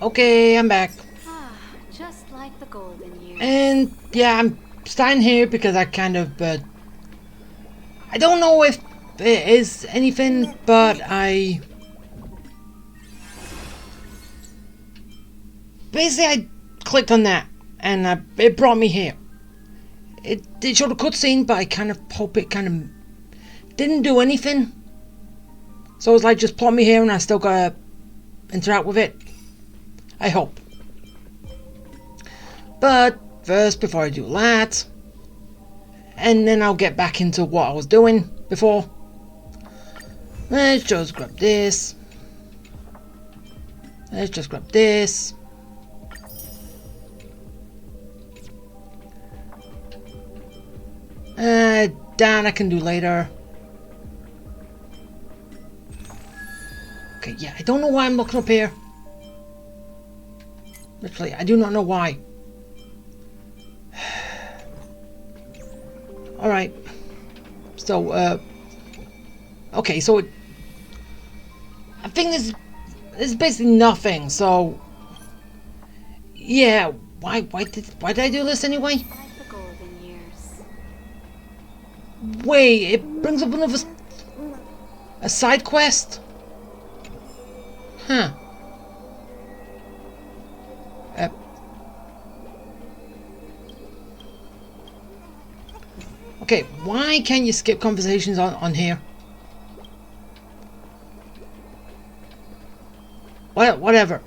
Okay, I'm back. Ah, just like the golden years. And yeah, I'm standing here because I kind of, I don't know if it is anything, but basically I clicked on that and it brought me here. It showed a cutscene, but I kind of hope it kind of didn't do anything. So it's like just plot me here and I still gotta interact with it. I hope. But first, before I do that, and then I'll get back into what I was doing before. Let's just grab this. Let's just grab this. That I can do later. Okay, yeah, I don't know why I'm looking up here. Literally, I do not know why. Alright. So, okay, so I think this is basically nothing, so yeah, why did I do this anyway? Like the golden years. Wait, it brings up another a side quest? Huh. Okay, why can't you skip conversations on here? Whatever.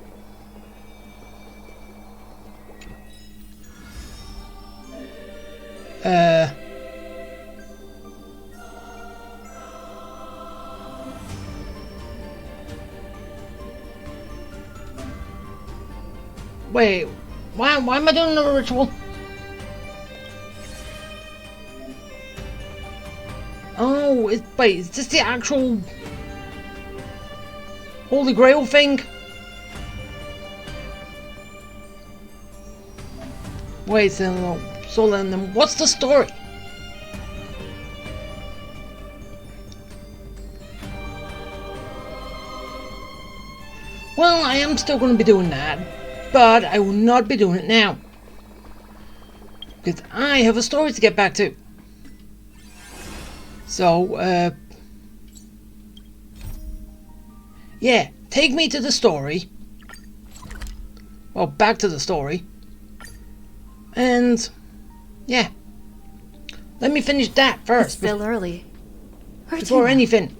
Wait, why am I doing another ritual? Oh, wait, is this the actual Holy Grail thing? Wait, so then what's the story? Well, I am still going to be doing that, but I will not be doing it now. Because I have a story to get back to. So, yeah, take me to the story. Well, back to the story. And, yeah. Let me finish that first. It's still early. Before anything.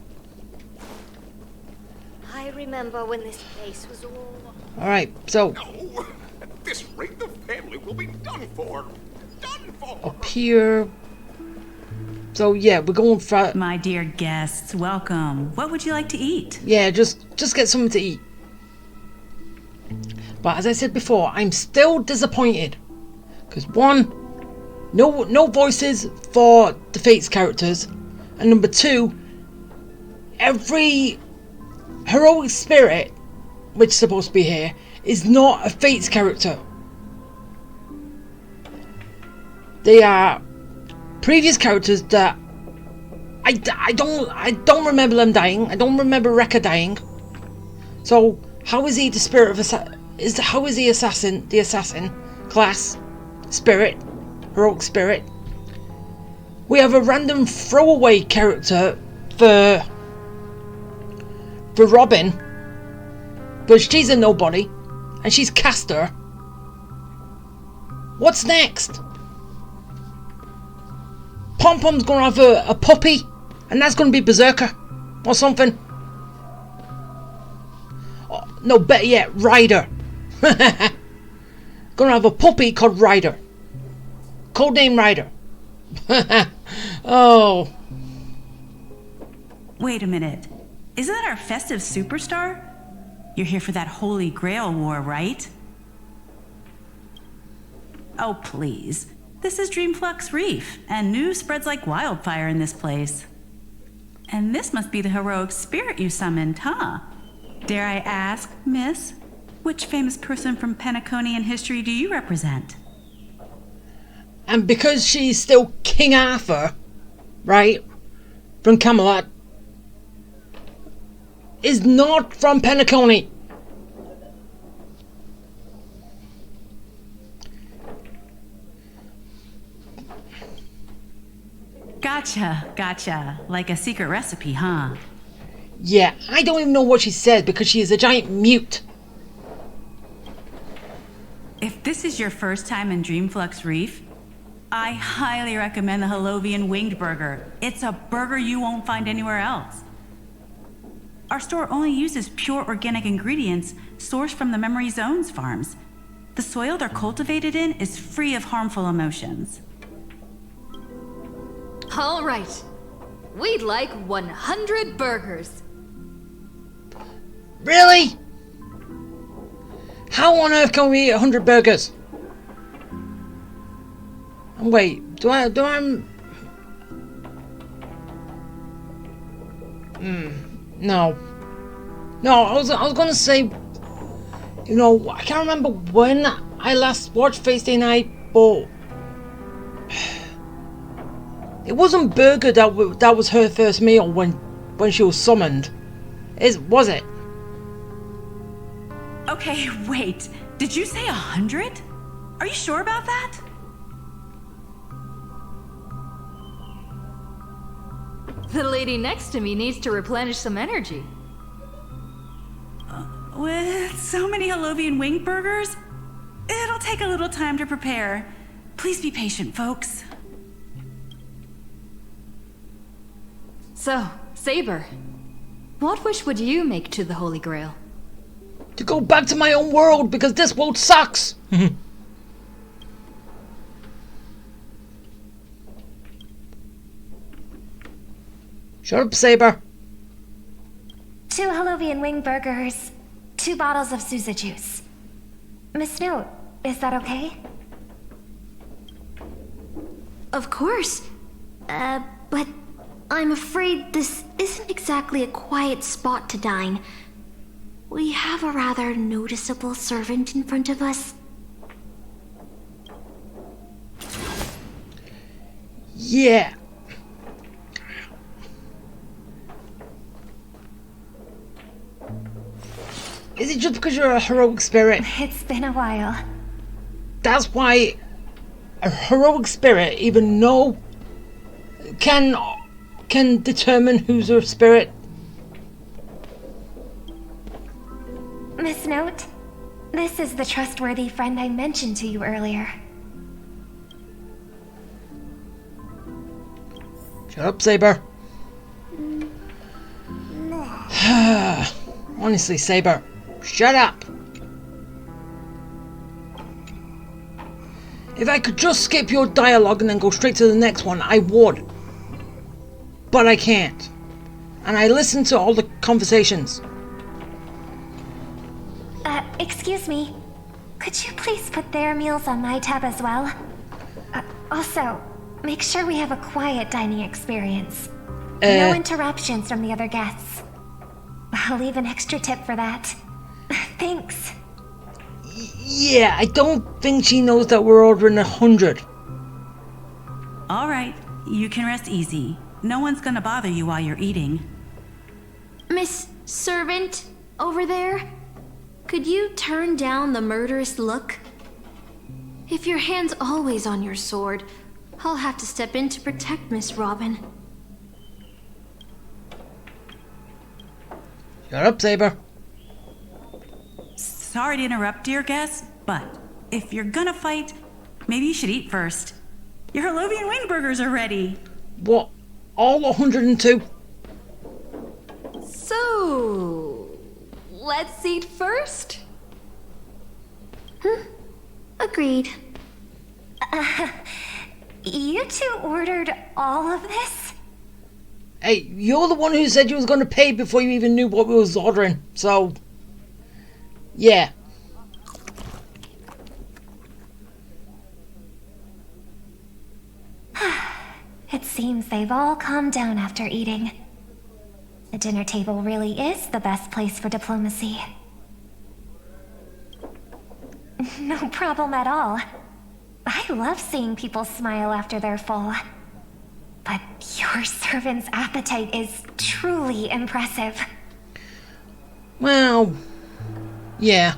I remember when this place was all... Alright, so... No! At this rate, the family will be done for! Done for! Up here... So, yeah, we're going for... My dear guests, welcome. What would you like to eat? Yeah, just get something to eat. But as I said before, I'm still disappointed. Because one, no voices for the Fates characters. And number two, every heroic spirit, which is supposed to be here, is not a Fates character. They are previous characters that I don't remember them dying. I don't remember Rekka dying. So how is he the spirit of how is he the assassin class spirit, heroic spirit? We have a random throwaway character for Robin, but she's a nobody, and she's Caster. What's next? Pom Pom's gonna have a puppy, and that's gonna be Berserker or something. Oh, no, better yet, Ryder. Gonna have a puppy called Ryder. Codename Ryder. Oh. Wait a minute. Isn't that our festive superstar? You're here for that Holy Grail war, right? Oh, please. This is Dreamflux Reef, and news spreads like wildfire in this place. And this must be the heroic spirit you summoned, huh? Dare I ask, miss, which famous person from Penaconian history do you represent? And because she's still King Arthur, right, from Camelot, is not from Penacony. Gotcha. Like a secret recipe, huh? Yeah, I don't even know what she said because she is a giant mute. If this is your first time in Dreamflux Reef, I highly recommend the Halovian Winged Burger. It's a burger you won't find anywhere else. Our store only uses pure organic ingredients sourced from the Memory Zones farms. The soil they're cultivated in is free of harmful emotions. All right. We'd like 100 burgers. Really? How on earth can we eat 100 burgers? And wait, do I no. No, I was gonna say, you know, I can't remember when I last watched Face Day Night, but it wasn't burger that was her first meal when she was summoned. Was it? Okay, wait. Did you say 100? Are you sure about that? The lady next to me needs to replenish some energy. With so many Halovian wing burgers, it'll take a little time to prepare. Please be patient, folks. So, Saber, what wish would you make to the Holy Grail? To go back to my own world because this world sucks. Shut up, Saber. 2 Halovian wing burgers, 2 bottles of Sousa juice. Miss Note, is that okay? Of course. But I'm afraid this isn't exactly a quiet spot to dine. We have a rather noticeable servant in front of us. Yeah. Is it just because you're a heroic spirit? It's been a while. That's why a heroic spirit even know can determine who's a spirit. Miss Note, this is the trustworthy friend I mentioned to you earlier. Shut up, Saber. Honestly, Saber, shut up. If I could just skip your dialogue and then go straight to the next one, I would. But I can't. And I listen to all the conversations. Excuse me. Could you please put their meals on my tab as well? Also, make sure we have a quiet dining experience. No interruptions from the other guests. I'll leave an extra tip for that. Thanks. Yeah, I don't think she knows that we're ordering 100. All right, you can rest easy. No one's gonna bother you while you're eating. Miss Servant, over there? Could you turn down the murderous look? If your hand's always on your sword, I'll have to step in to protect Miss Robin. Shut up, Saber. Sorry to interrupt, dear guest, but if you're gonna fight, maybe you should eat first. Your Halovian wing burgers are ready. What? All 102? So, let's eat first? Agreed. You 2 ordered all of this? Hey, you're the one who said you was going to pay before you even knew what we was ordering, so... yeah. It seems they've all calmed down after eating. The dinner table really is the best place for diplomacy. No problem at all. I love seeing people smile after they're full. But your servant's appetite is truly impressive. Well... yeah.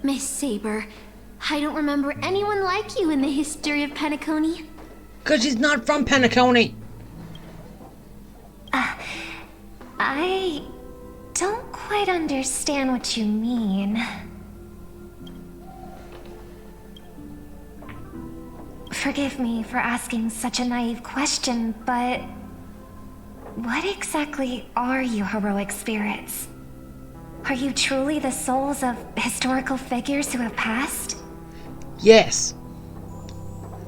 Miss Saber, I don't remember anyone like you in the history of Penacony. Because she's not from Penacony. I don't quite understand what you mean. Forgive me for asking such a naive question, but what exactly are you heroic spirits? Are you truly the souls of historical figures who have passed? Yes.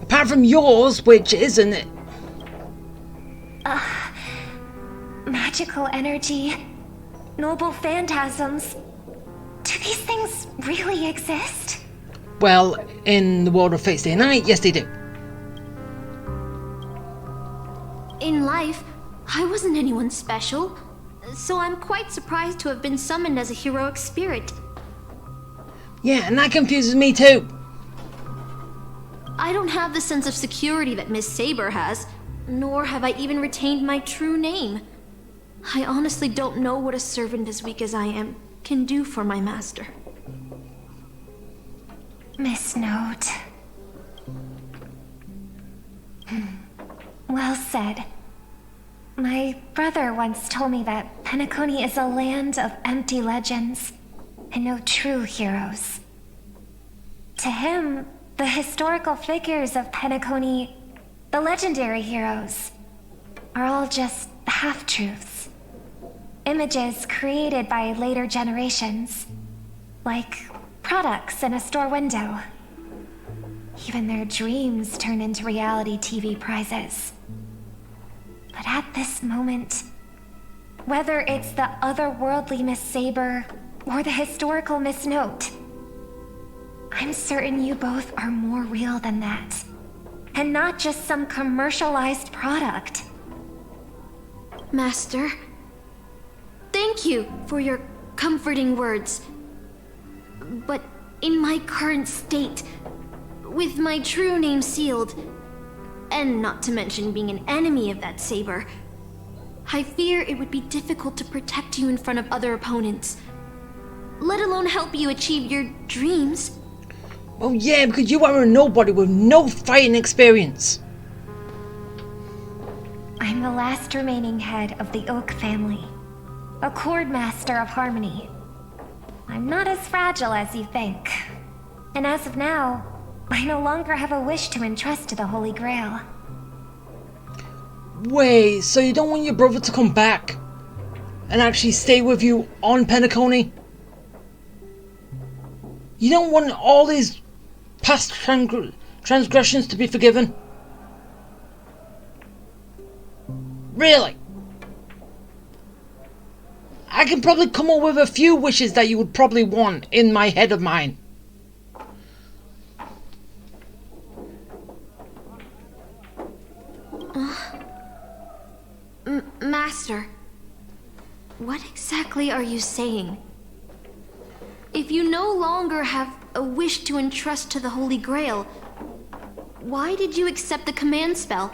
Apart from yours, which isn't it? Magical energy, noble phantasms. Do these things really exist? Well, in the world of Fate Stay Night, yes they do. In life, I wasn't anyone special, so I'm quite surprised to have been summoned as a heroic spirit. Yeah, and that confuses me too. I don't have the sense of security that Miss Saber has, nor have I even retained my true name. I honestly don't know what a servant as weak as I am can do for my master. Miss Note. Well said. My brother once told me that Penacony is a land of empty legends and no true heroes. To him, the historical figures of Penacony, the legendary heroes, are all just half-truths. Images created by later generations, like products in a store window. Even their dreams turn into reality TV prizes. But at this moment, whether it's the otherworldly Miss Saber or the historical Miss Note, I'm certain you both are more real than that. And not just some commercialized product. Master, thank you for your comforting words. But in my current state, with my true name sealed, and not to mention being an enemy of that saber, I fear it would be difficult to protect you in front of other opponents, let alone help you achieve your dreams. Oh yeah, because you are a nobody with no fighting experience. I'm the last remaining head of the Oak family, a chord master of harmony. I'm not as fragile as you think. And as of now, I no longer have a wish to entrust to the Holy Grail. Wait, so you don't want your brother to come back and actually stay with you on Penacony? You don't want all these past transgressions to be forgiven? Really? I can probably come up with a few wishes that you would probably want in my head of mine. Master, what exactly are you saying? If you no longer have a wish to entrust to the Holy Grail, why did you accept the command spell,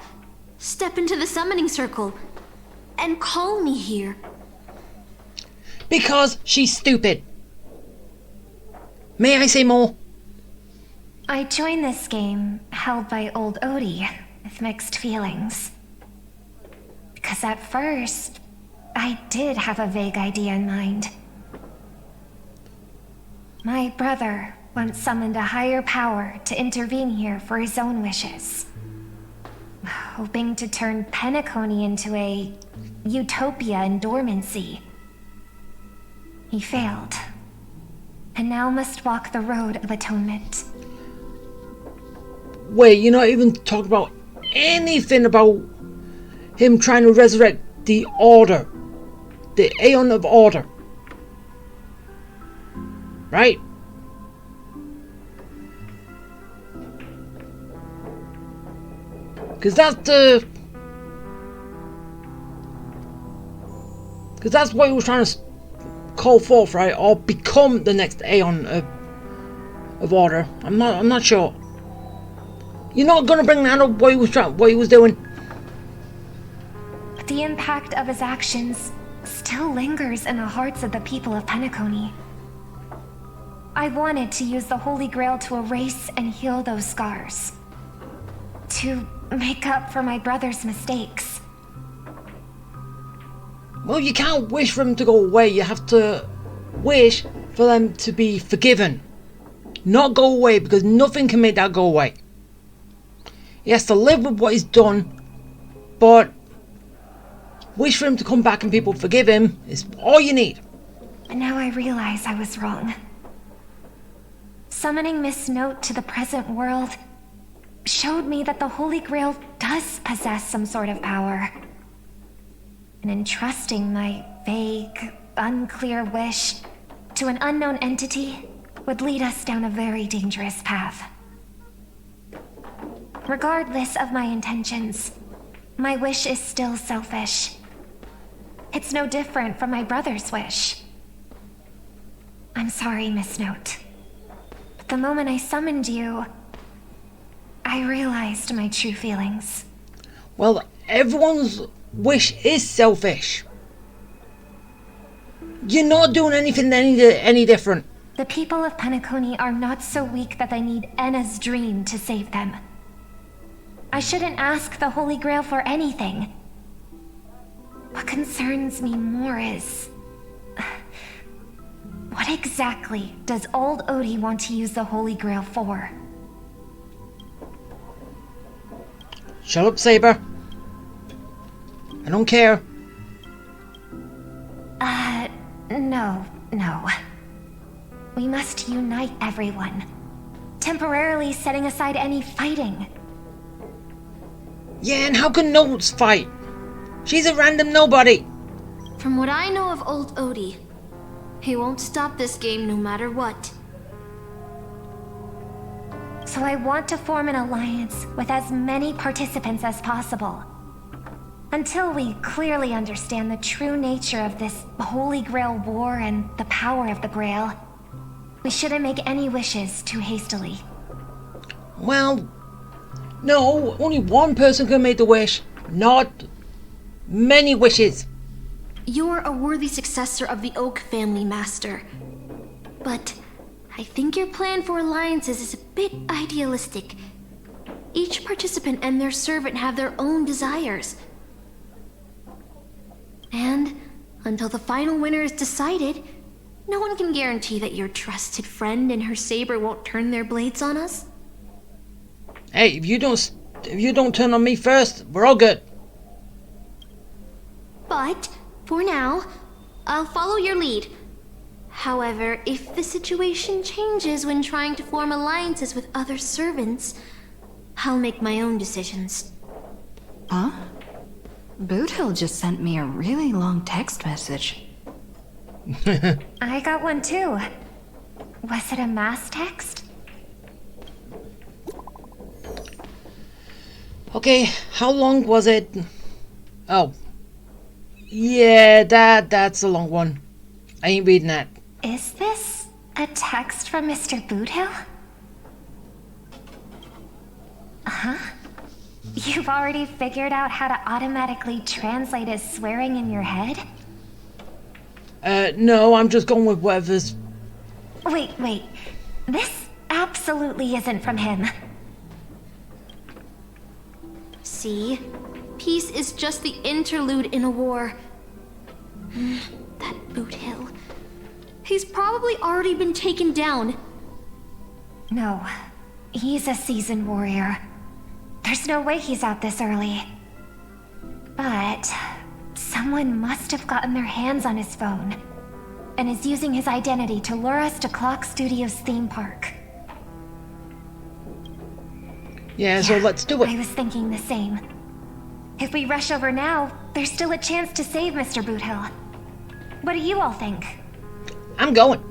step into the summoning circle, and call me here? Because she's stupid. May I say more? I joined this game, held by old Odie, with mixed feelings. Because at first, I did have a vague idea in mind. My brother once summoned a higher power to intervene here for his own wishes, hoping to turn Penacony into a utopia in dormancy. He failed, and now must walk the road of atonement. Wait, you're not even talking about anything about him trying to resurrect the Order. The Aeon of Order. Right? Because that's what he was trying to call forth, right? Or become the next Aeon of Order. I'm not sure. You're not gonna bring that up what he was doing. But the impact of his actions still lingers in the hearts of the people of Penacony. I wanted to use the Holy Grail to erase and heal those scars. To make up for my brother's mistakes. Well, you can't wish for them to go away. You have to wish for them to be forgiven. Not go away, because nothing can make that go away. He has to live with what he's done, but wish for him to come back and people forgive him is all you need. And now I realize I was wrong. Summoning Miss Note to the present world showed me that the Holy Grail does possess some sort of power. And entrusting my vague, unclear wish to an unknown entity would lead us down a very dangerous path. Regardless of my intentions, my wish is still selfish. It's no different from my brother's wish. I'm sorry, Miss Note. But the moment I summoned you, I realized my true feelings. Well, everyone's wish is selfish. You're not doing anything any different. The people of Penacony are not so weak that they need Enna's dream to save them. I shouldn't ask the Holy Grail for anything. What concerns me more is... what exactly does old Odie want to use the Holy Grail for? Shut up, Saber. I don't care. No. We must unite everyone, temporarily setting aside any fighting. Yeah, and how can Notes fight? She's a random nobody. From what I know of old Odie, he won't stop this game no matter what. So I want to form an alliance with as many participants as possible. Until we clearly understand the true nature of this Holy Grail war and the power of the Grail, we shouldn't make any wishes too hastily. Well, no, only one person can make the wish, not many wishes. You're a worthy successor of the Oak family, Master. But I think your plan for alliances is a bit idealistic. Each participant and their servant have their own desires. And until the final winner is decided, no one can guarantee that your trusted friend and her saber won't turn their blades on us. Hey, if you don't turn on me first, we're all good. But for now, I'll follow your lead. However, if the situation changes when trying to form alliances with other servants, I'll make my own decisions. Huh? Boothill just sent me a really long text message. I got one too. Was it a mass text? Okay, how long was it? Oh. Yeah, that's a long one. I ain't reading that. Is this a text from Mr. Boothill? Huh? You've already figured out how to automatically translate his swearing in your head? No, I'm just going with whatever's... Wait. This absolutely isn't from him. See? Peace is just the interlude in a war. That Boothill. He's probably already been taken down. No, he's a seasoned warrior. There's no way he's out this early. But someone must have gotten their hands on his phone and is using his identity to lure us to Clock Studios theme park. Yeah, so let's do I it. was thinking the same. If we rush over now, there's still a chance to save Mr. Boothill. What do you all think? I'm going.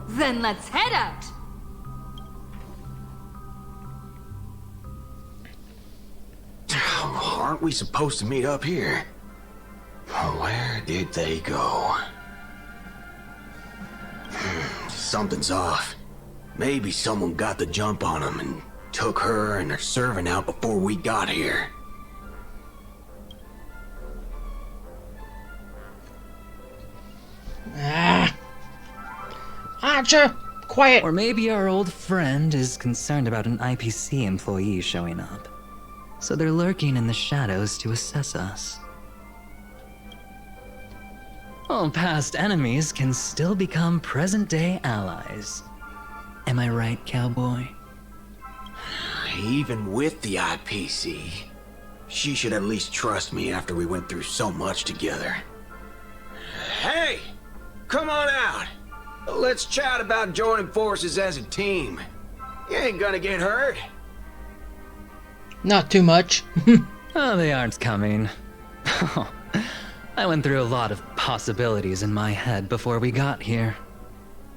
Then let's head out! Aren't we supposed to meet up here? Where did they go? Something's off. Maybe someone got the jump on them and took her and her servant out before we got here. Archer, quiet. Or maybe our old friend is concerned about an IPC employee showing up. so they're lurking in the shadows to assess us. Well, past enemies can still become present-day allies. Am I right, cowboy? Even with the IPC, she should at least trust me after we went through so much together. Hey! Come on out! Let's chat about joining forces as a team. You ain't gonna get hurt. Not too much. Oh, they aren't coming. I went through a lot of possibilities in my head before we got here.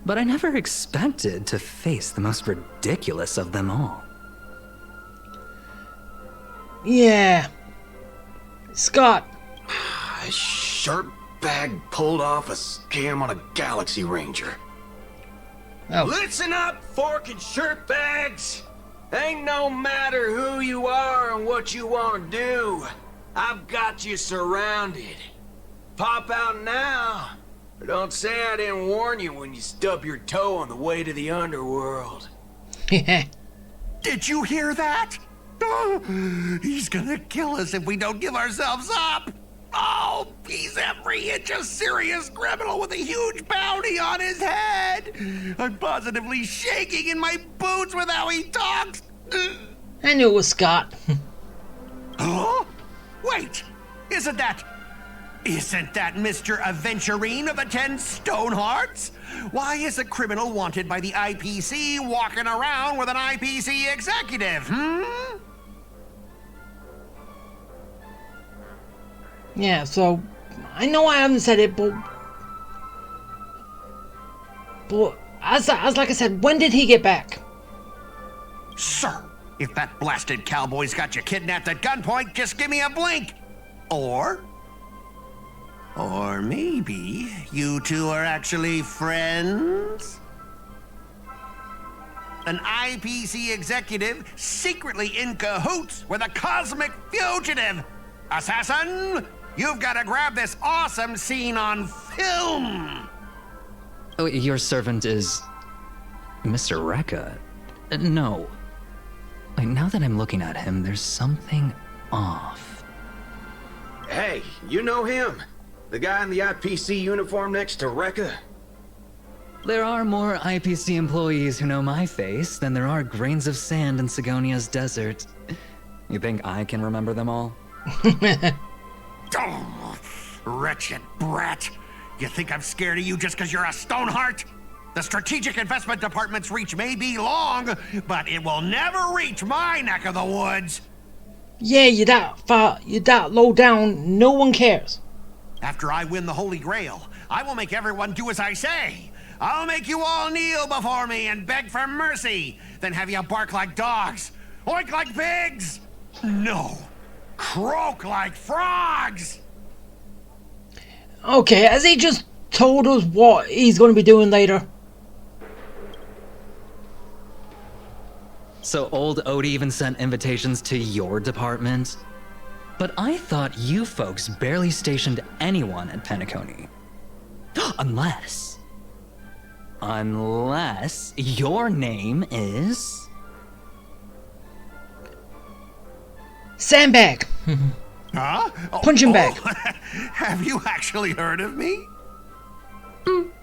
But I never expected to face the most ridiculous of them all. Yeah. Scott. A shirtbag pulled off a scam on a Galaxy Ranger. Oh. Listen up, fork and shirtbags! Ain't no matter who you are and what you want to do. I've got you surrounded. Pop out now. But don't say I didn't warn you when you stub your toe on the way to the underworld. Did you hear that? Oh, he's gonna kill us if we don't give ourselves up. Oh, he's every inch a serious criminal with a huge bounty on his head. I'm positively shaking in my boots with how he talks. I knew it was Scott. Huh? Wait, isn't that Mr. Aventurine of the 10 Stonehearts? Why is a criminal wanted by the IPC walking around with an IPC executive, Yeah, so I know I haven't said it, but as like I said, when did he get back? Sir, if that blasted cowboy's got you kidnapped at gunpoint, just give me a blink. Or maybe you two are actually friends? An IPC executive secretly in cahoots with a cosmic fugitive. Assassin, you've got to grab this awesome scene on film. Oh, your servant is Mr. Rekka? No. Wait, now that I'm looking at him, there's something off. Hey, you know him? The guy in the IPC uniform next to Rekka? There are more IPC employees who know my face than there are grains of sand in Sigonia's desert. You think I can remember them all? Oh, wretched brat. You think I'm scared of you just because you're a Stoneheart? The Strategic Investment Department's reach may be long, but it will never reach my neck of the woods. Yeah, you're that far, you're that low down, no one cares. After I win the Holy Grail, I will make everyone do as I say. I'll make you all kneel before me and beg for mercy, then have you bark like dogs, oink like pigs. No, croak like frogs. Okay, has he just told us what he's going to be doing later? So old Odie even sent invitations to your department? But I thought you folks barely stationed anyone at Penacony. Unless your name is... Sandbag. Huh? Punching bag. Have you actually heard of me?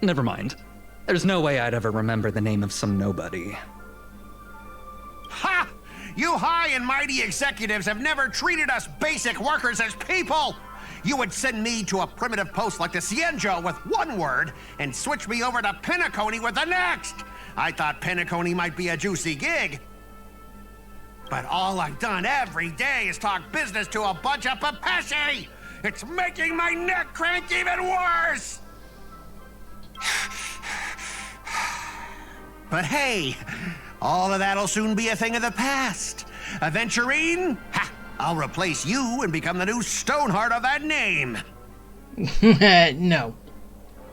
Never mind. There's no way I'd ever remember the name of some nobody. Ha! You high and mighty executives have never treated us basic workers as people! You would send me to a primitive post like the Cienjo with one word and switch me over to Penacony with the next! I thought Penacony might be a juicy gig. But all I've done every day is talk business to a bunch of papashi! It's making my neck crank even worse! But hey, all of that'll soon be a thing of the past. Aventurine, ha! I'll replace you and become the new Stoneheart of that name. No.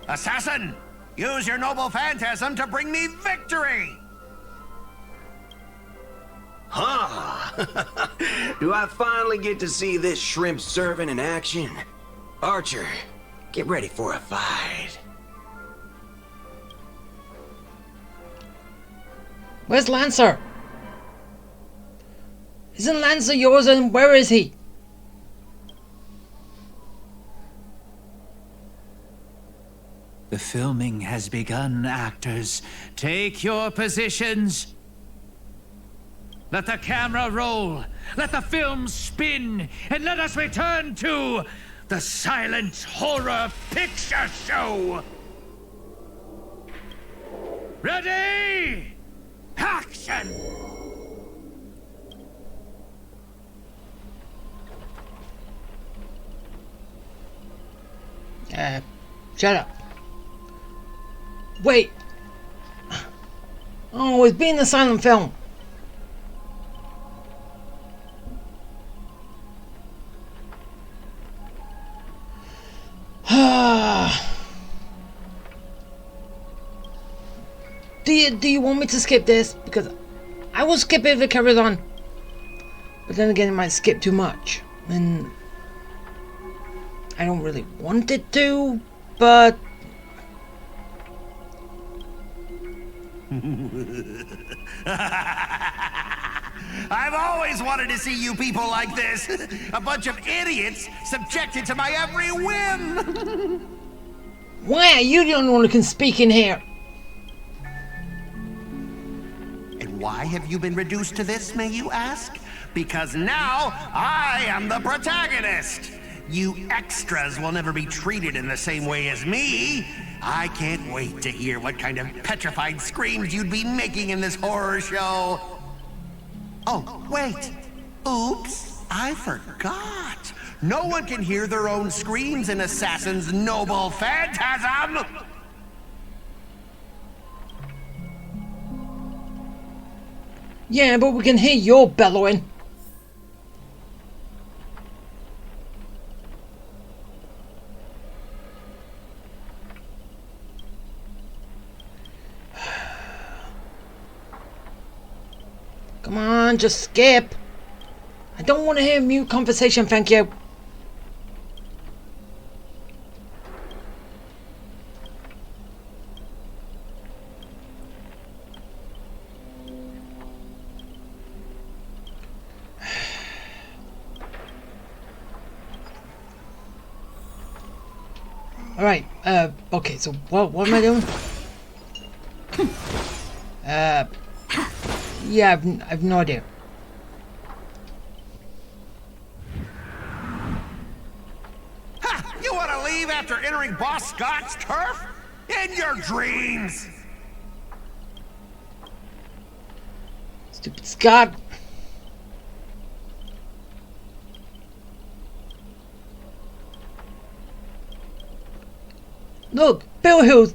Assassin, use your noble phantasm to bring me victory! Huh? Do I finally get to see this shrimp servant in action? Archer, get ready for a fight. Where's Lancer? Isn't Lancer yours, and where is he? The filming has begun, actors. Take your positions. Let the camera roll. Let the film spin. And let us return to the silent horror picture show. Ready? Action! Shut up. Wait. Oh, it's being a silent film. Do you want me to skip this? Because I will skip it if it carries on. But then again, it might skip too much. And I don't really want it to, but... I've always wanted to see you people like this. A bunch of idiots subjected to my every whim. Why are you the only one who can speak in here? And why have you been reduced to this, may you ask? Because now I am the protagonist. You extras will never be treated in the same way as me. I can't wait to hear what kind of petrified screams you'd be making in this horror show. Oh, wait. Oops, I forgot. No one can hear their own screams in Assassin's Noble Phantasm. Yeah, but we can hear your bellowing. Come on, just skip. I don't want to hear mute conversation, thank you. Alright, okay, so what am I doing? Yeah, I've no idea. Ha! You want to leave after entering Boss Scott's turf? In your dreams! Stupid Scott. Look, Boot Hills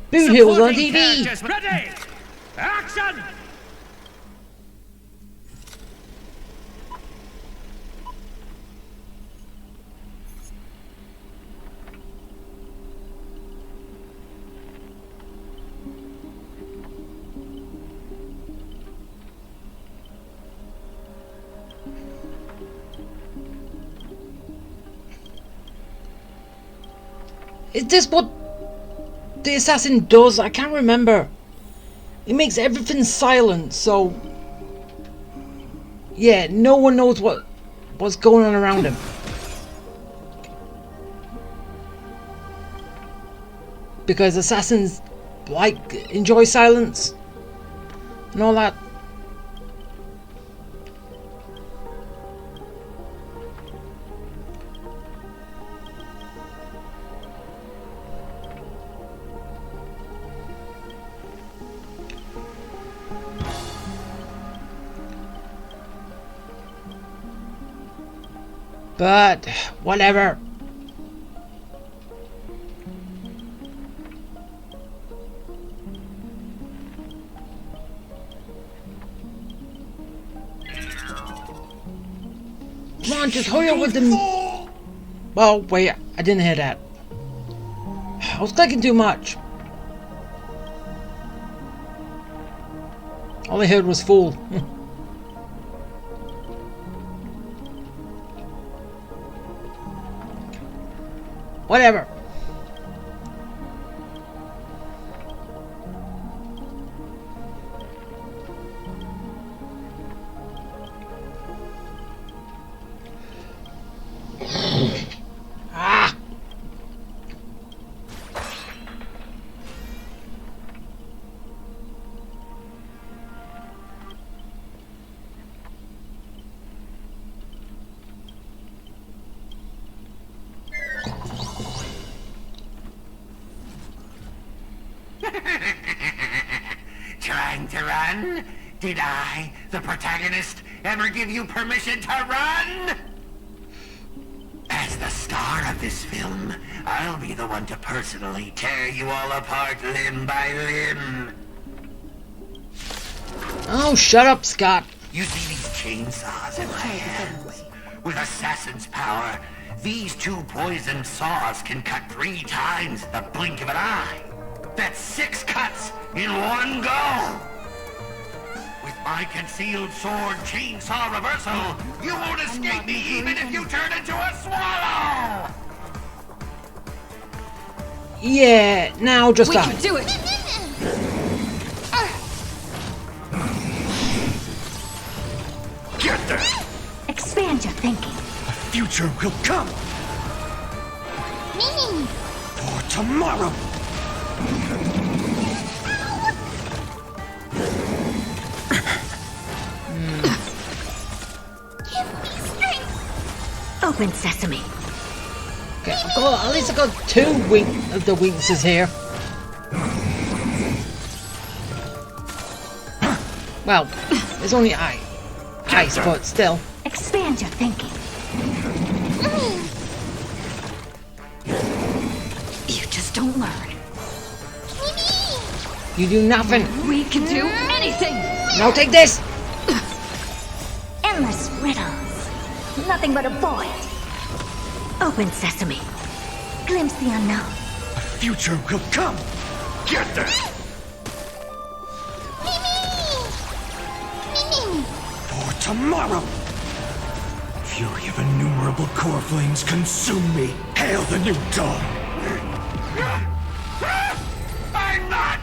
on TV. Ready? Action! Is this what the assassin does? I can't remember. It makes everything silent, so yeah, no one knows what's going on around him. Because assassins enjoy silence and all that. But whatever. Come on, just hurry up with them. Well, wait, I didn't hear that. I was clicking too much. All I heard was fool. Whatever. Trying to run? Did I, the protagonist, ever give you permission to run? As the star of this film, I'll be the one to personally tear you all apart limb by limb. Oh, shut up, Scott. You see these chainsaws in my hands? With assassin's power, these 2 poisoned saws can cut 3 times the blink of an eye. That's 6 cuts in one go. With my concealed sword chainsaw reversal, you won't escape me even if you turn into a swallow! Yeah, now just We die. can do it! Get there! Expand your thinking. A future will come! For tomorrow! Open sesame. Okay, at least I've got 2 of the weaknesses here. Well, there's only ice, but still. Expand your thinking. You just don't learn. You do nothing. We can do anything! Now take this! Endless riddles. Nothing but a void. Open sesame. Glimpse the unknown. A future will come! Get there! For tomorrow! Fury of innumerable core flames consume me! Hail the new dawn! I'm not!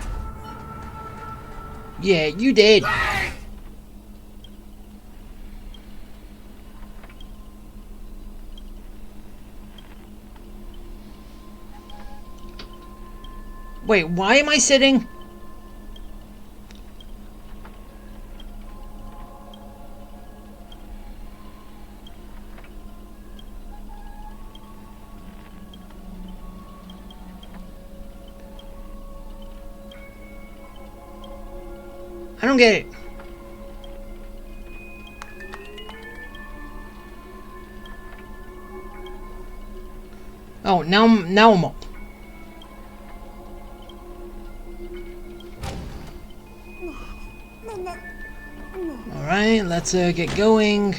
Yeah, you did. Wait, why am I sitting? I don't get it. Oh, now I'm up. Alright, let's get going.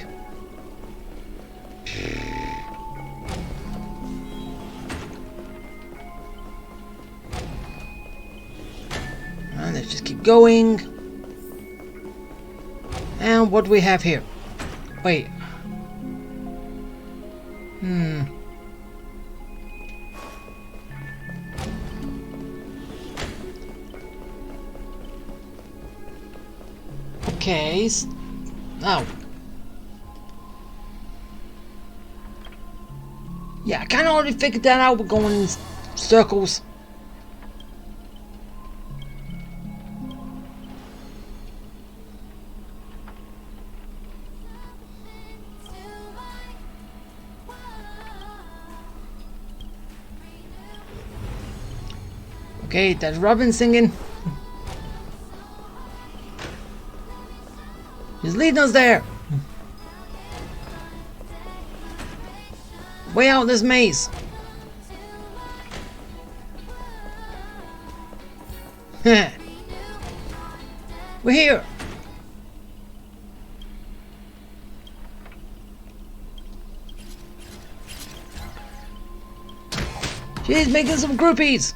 And let's just keep going. And what do we have here? Wait. Okay. Oh. Yeah, I kind of already figured that out. We're going in circles. Okay, that's Robin singing. He's leading us there. Way out this maze. We're here. She's making some groupies.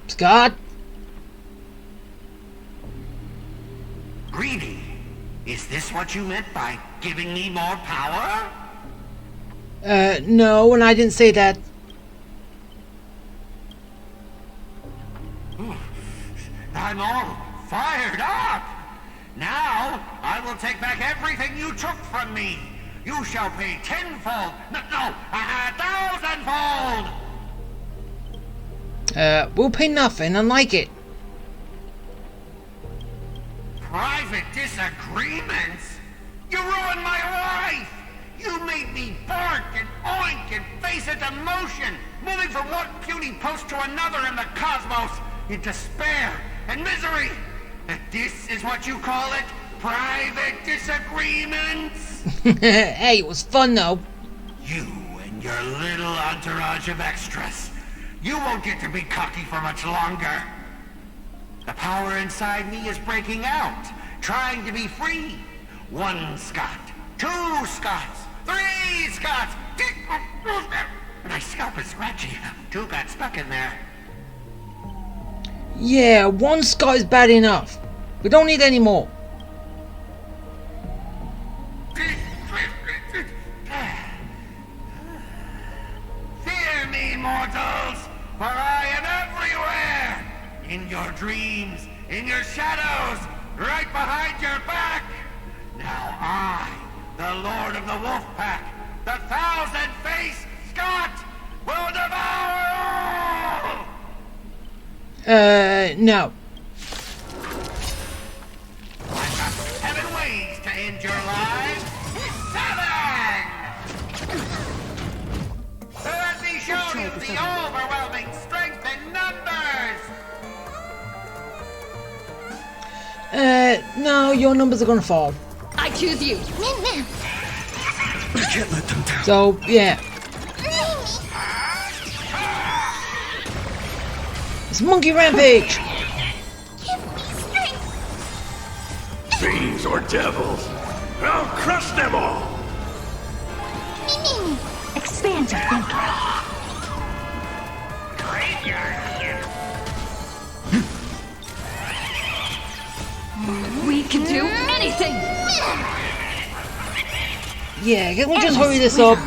Scott? Greedy, is this what you meant by giving me more power? No, and I didn't say that. I'm all fired up! Now, I will take back everything you took from me! You shall pay tenfold! No, 1,000-fold! We'll pay nothing, unlike it. Private disagreements? You ruined my life! You made me bark and oink and face into motion, moving from one puny post to another in the cosmos, in despair and misery. And this is what you call it? Private disagreements? Hey, it was fun though. You and your little entourage of extras. You won't get to be cocky for much longer. The power inside me is breaking out, trying to be free. 1 Scot, 2 Scots, 3 Scots. My scalp is scratchy. 2 got stuck in there. Yeah, 1 Scot is bad enough. We don't need any more. Fear me, mortals, for I am everywhere. In your dreams, in your shadows, right behind your back. Now I, the Lord of the Wolf Pack, the 1,000-faced Scot, will devour all! No. I've got 7 ways to end your lives. 7! Let me show you the overwhelming strength in numbers! No, your numbers are gonna fall. I choose you. I can't let them down. So, yeah. It's Monkey Rampage! Fiends or devils, I'll crush them all! Expand your thinking. We can do anything. Yeah, can we just hurry this up?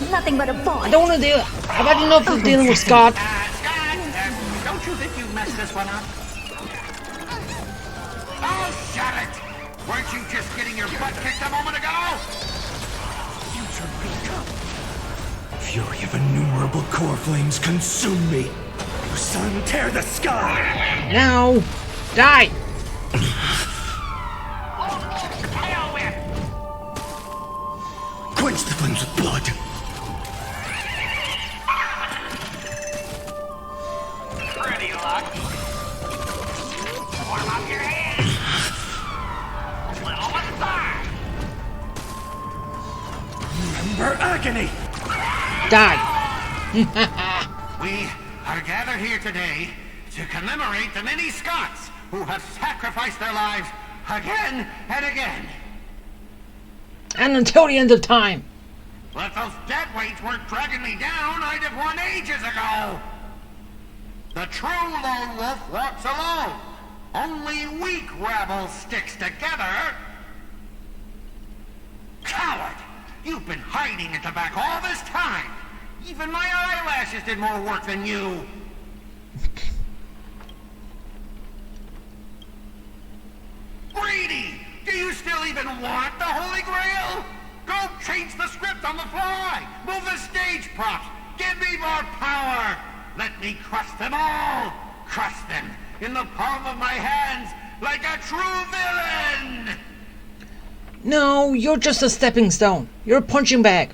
Nothing but a boy. I don't wanna deal. I've had enough of dealing with Scott. Scott, don't you think you messed this one up? Oh, shut it! Weren't you just getting your butt kicked a moment ago? Fury of innumerable core flames consume me. Sun, tear the sky! Now, die! Quench the flames with blood. Pretty lucky. Warm up your hands. Little massage. Remember agony! Die! We are gathered here today to commemorate the many Scots who have sacrificed their lives again and again. And until the end of time. Well, if those dead weights weren't dragging me down, I'd have won ages ago. The true lone wolf walks alone. Only weak rabble sticks together. Coward! You've been hiding at the back all this time. Even my eyelashes did more work than you. Greedy! Do you still even want the Holy Grail? Go change the script on the fly! Move the stage props! Give me more power! Let me crush them all! Crush them in the palm of my hands like a true villain! No, you're just a stepping stone. You're a punching bag.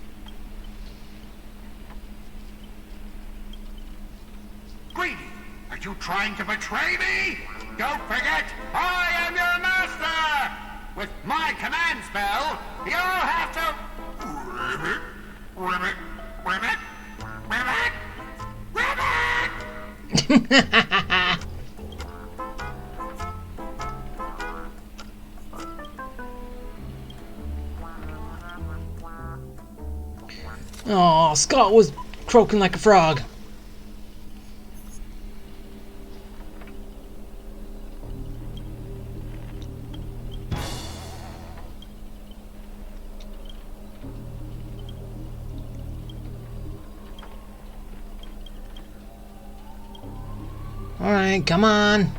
Greedy! Are you trying to betray me? Don't forget, I am your master! With my command spell, you'll have to... Ribbit, ribbit, ribbit, ribbit, ribbit! Oh, Scott was croaking like a frog. Alright, come on.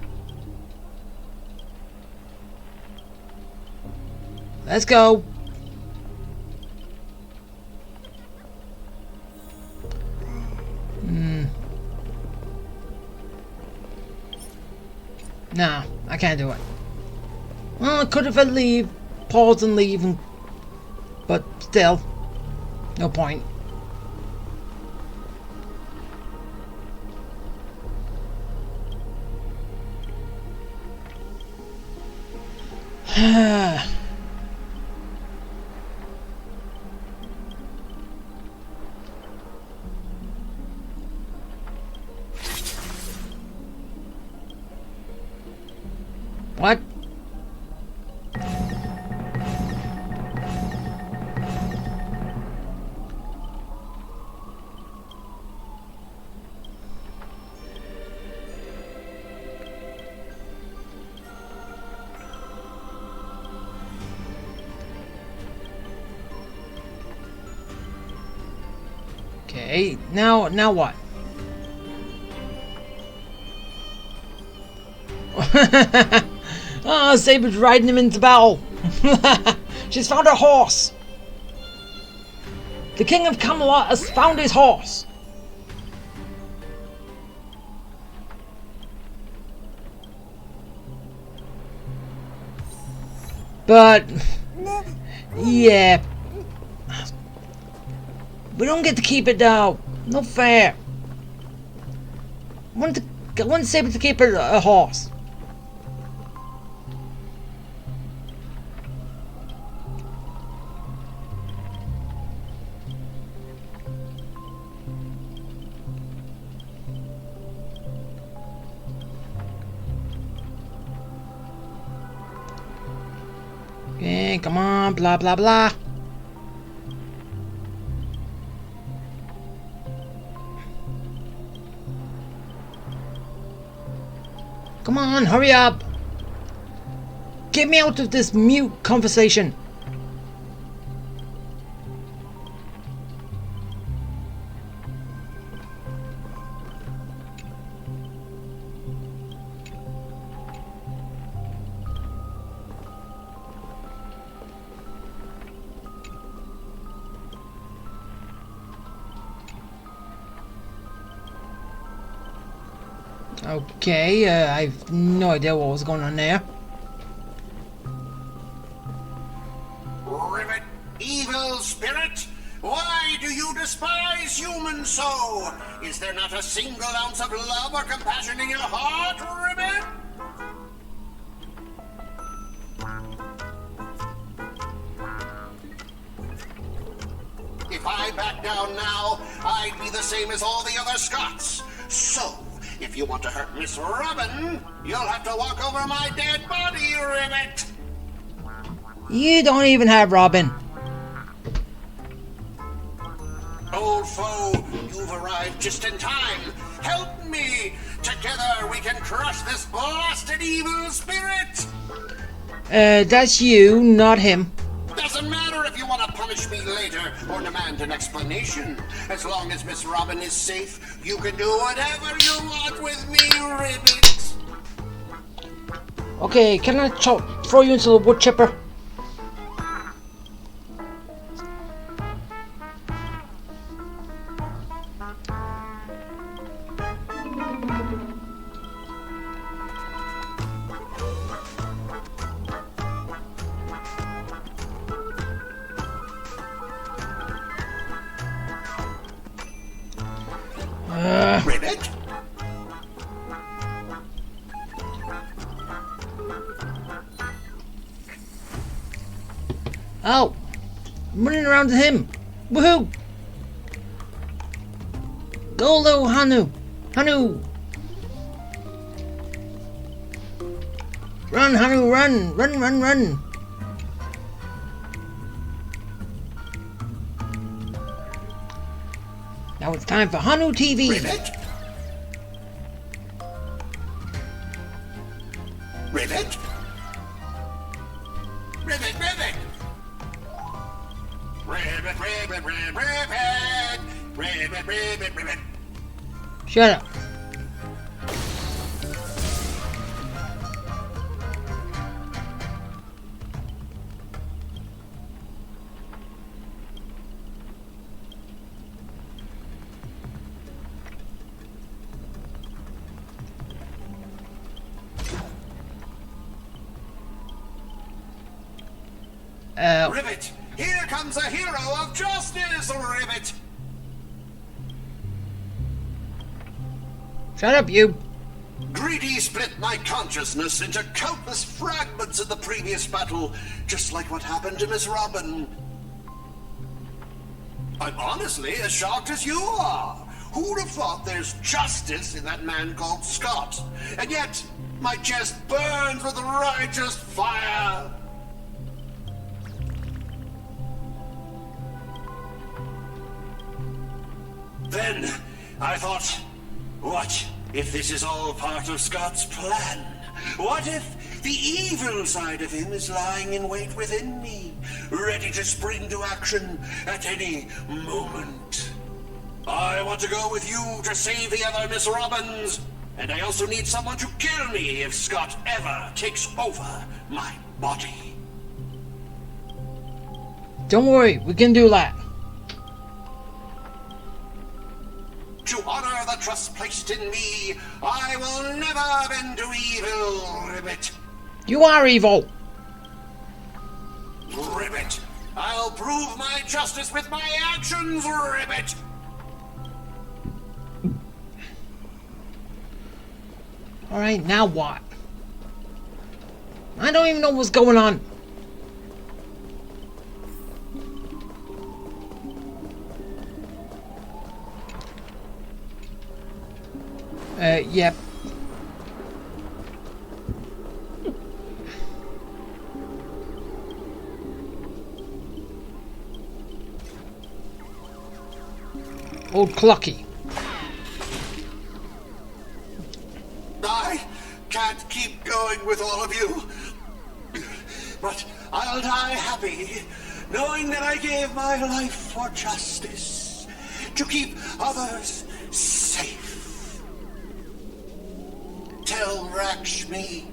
Let's go. Nah, I can't do it. Well, I could have had leave, pause and leave, but still, no point. What? Okay, now what? Oh, Saber's riding him into battle. She's found her horse. The King of Camelot has found his horse. But yeah, we don't get to keep it though. No fair. I want Saber to keep a horse. Okay, come on, blah blah blah. Come on, hurry up! Get me out of this mute conversation! Okay, I've no idea what was going on there. Rivet, evil spirit! Why do you despise humans so? Is there not a single ounce of love or compassion in your heart, Rivet? If I back down now, I'd be the same as all the other Scots. So, if you want to hurt Miss Robin, you'll have to walk over my dead body, Rivet! You don't even have Robin. Old foe, you've arrived just in time. Help me! Together we can crush this blasted evil spirit! That's you, not him. Doesn't matter if you want to punish me later or demand an explanation. As long as Miss Robin is safe, you can do whatever you want with me, Rivet. Okay, can I throw you into the wood chipper? Rivet? Oh! I'm running around to him! Woohoo! Go, little Hanu! Hanu! Run, Hanu, run! Run, run, run! Now it's time for Hanu TV! Rivet? Rivet? Rivet, Rivet! Rivet, Rivet, Rivet, Rivet! Rivet, Rivet, Rivet! Shut up! Ribbit! Here comes a hero of justice, Ribbit! Shut up, you. Greedy split my consciousness into countless fragments in the previous battle, just like what happened to Miss Robin. I'm honestly as shocked as you are. Who'd have thought there's justice in that man called Scott? And yet, my chest burns with righteous fire. Then, I thought, what if this is all part of Scott's plan? What if the evil side of him is lying in wait within me, ready to spring to action at any moment? I want to go with you to save the other Miss Robins, and I also need someone to kill me if Scott ever takes over my body. Don't worry, we can do that. To honor the trust placed in me, I will never bend to evil, Ribbit. You are evil. Ribbit, I'll prove my justice with my actions, Ribbit. Alright, now what? I don't even know what's going on. Yep. Old Clocky. I can't keep going with all of you. But I'll die happy, knowing that I gave my life for justice, to keep others safe. Tell Rakshmi,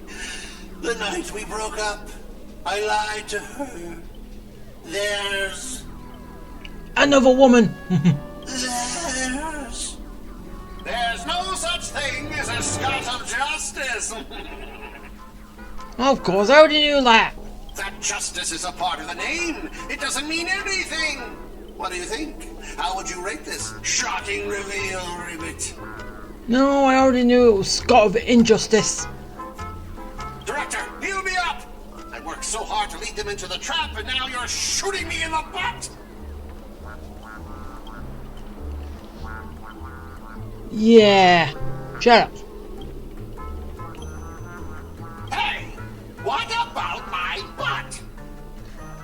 the night we broke up, I lied to her. There's another woman. There's no such thing as a Scott of justice. Of course, I already knew that. That justice is a part of the name. It doesn't mean anything. What do you think? How would you rate this shocking reveal, Ribbit? No, I already knew it was Scott of Injustice. Director, heal me up! I worked so hard to lead them into the trap, and now you're shooting me in the butt! Yeah. Shut up. Hey! What about my butt?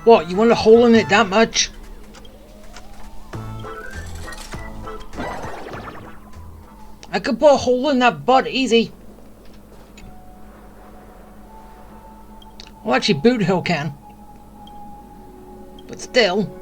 What, you want a hole in it that much? I could put a hole in that butt easy. Well, actually, Boot Hill can. But still.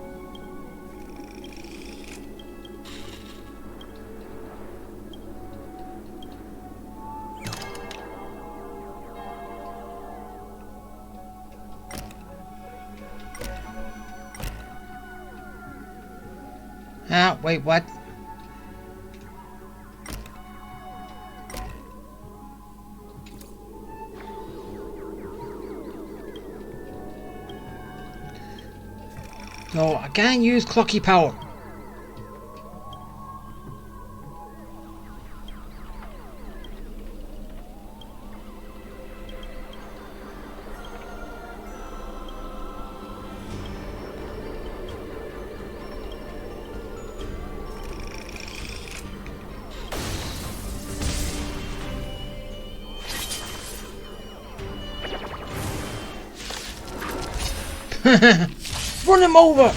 Ah, wait, what? So, I can't use Clocky Power. Run him over!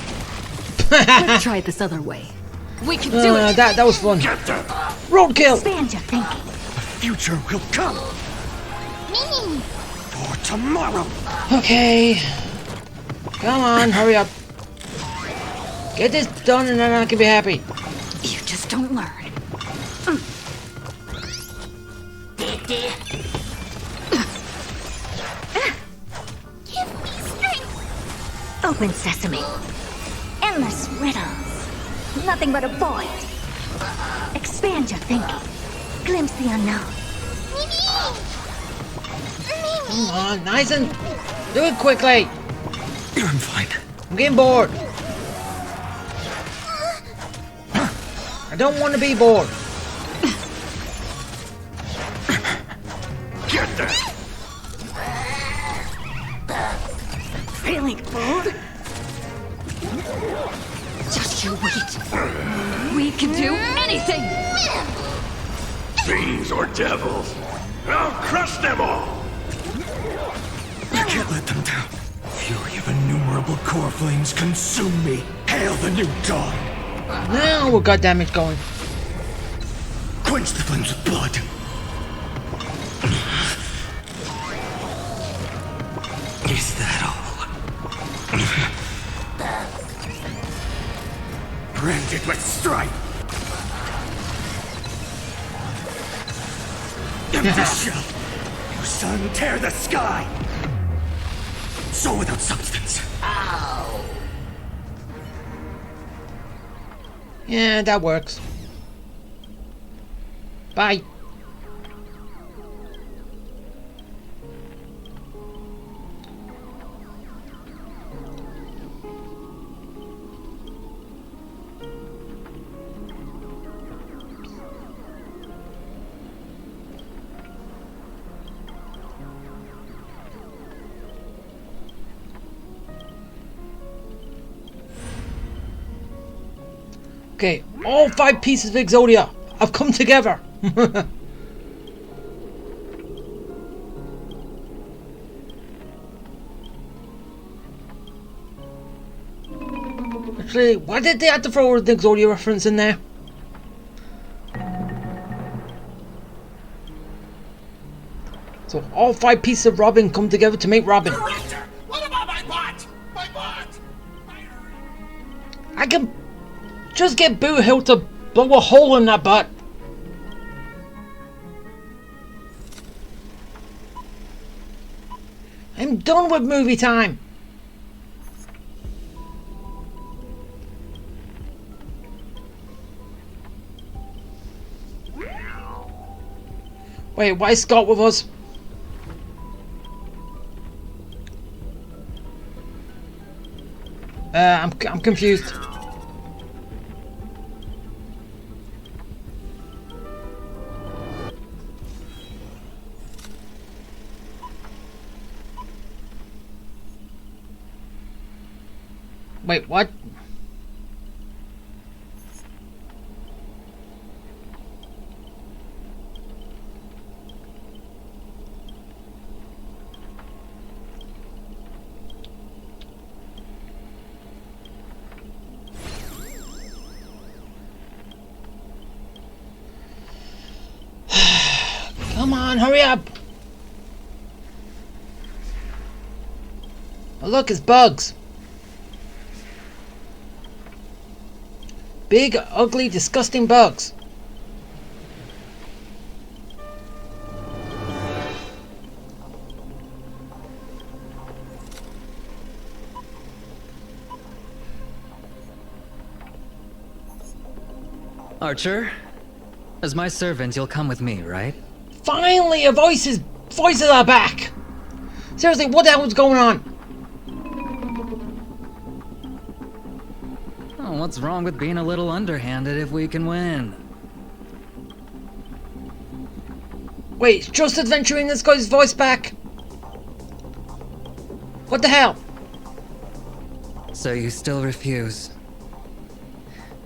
Let's try it this other way. We can do it! That was fun. Roadkill! Expand your thinking. The future will come. For tomorrow. Okay. Come on, hurry up. Get this done and then I can be happy. You just don't learn. Give me strength. Open sesame. Endless riddles. Nothing but a void. Expand your thinking. Glimpse the unknown. Come on, nice and do it quickly. I'm fine. I'm getting bored. I don't want to be bored. Get there! Feeling bored? Just you wait. We can do anything! Fiends or devils, I'll crush them all! I can't let them down. Fury of innumerable core flames consume me. Hail the new dawn! Now we got damage going. Quench the flames with blood. Is that all? Branded with strife. Empty shell. Your sun tear the sky. Soul without substance. Yeah, that works. Bye. Okay, all 5 pieces of Exodia have come together. Actually, why did they have to throw the Exodia reference in there? So all 5 pieces of Robin come together to make Robin. Director, what about my bot? My bot! I can just get Boo Hill to blow a hole in that butt. I'm done with movie time. Wait, why is Scott with us? I'm confused. Wait, what? Come on, hurry up! Oh, look, it's bugs. Big, ugly, disgusting bugs. Archer, as my servant, you'll come with me, right? Finally, voices are back. Seriously, what the hell is going on? Oh, what's wrong with being a little underhanded if we can win? Wait, just adventuring this guy's voice back? What the hell? So you still refuse?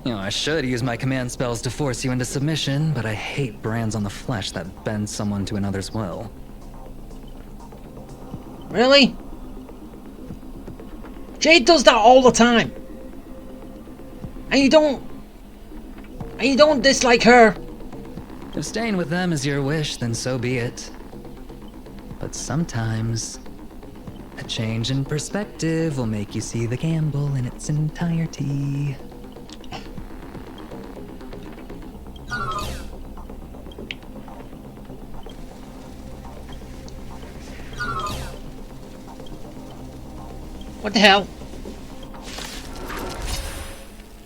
You know, I should use my command spells to force you into submission, but I hate brands on the flesh that bend someone to another's will. Really? Jade does that all the time. And you don't dislike her. If staying with them is your wish, then so be it. But sometimes, a change in perspective will make you see the gamble in its entirety. What the hell?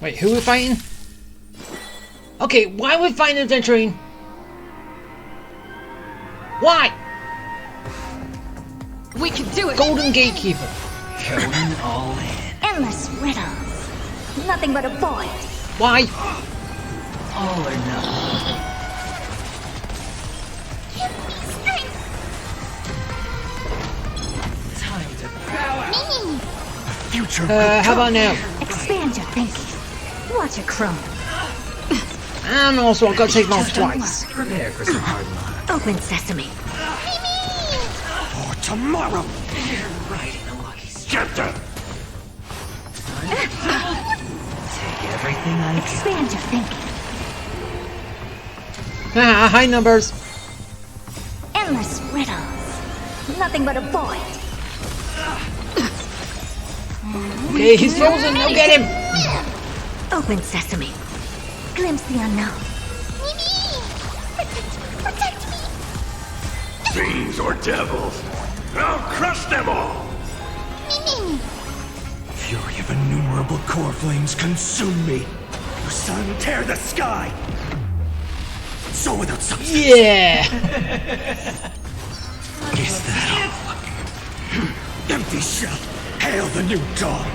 Wait, who are we fighting? Okay, why are we fighting adventuring? Why? We can do it! Golden Gatekeeper. Going all in. Endless riddles. Nothing but a void. Why? All or nothing. Time to power. Future How about now? Expand your thinking. Watch your chrome. And also, I've got to take notes twice. Prepare for some hard luck. Open sesame. for tomorrow. You're right in a lucky Captain! Take everything I Expand your thinking. Ah, high numbers. Endless riddles. Nothing but a void. Okay, he's frozen. Now get him. Open sesame. Glimpse the unknown. Protect me. Fiends or devils, I'll crush them all! Fury of innumerable core flames consume me. Your sun tear the sky. So without substance. Yeah. Is that all? Empty shell. Hail the new dawn.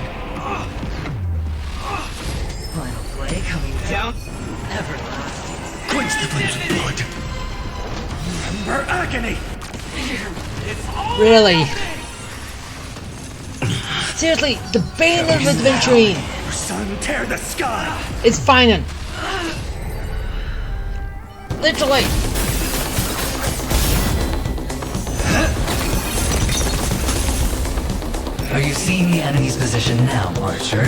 Final play coming down. Everlasting. Quench the flames of blood. Remember agony. Really? Seriously, the bane of adventuring Your sun tear the sky. is fining. Literally. Are you seeing the enemy's position now, Archer?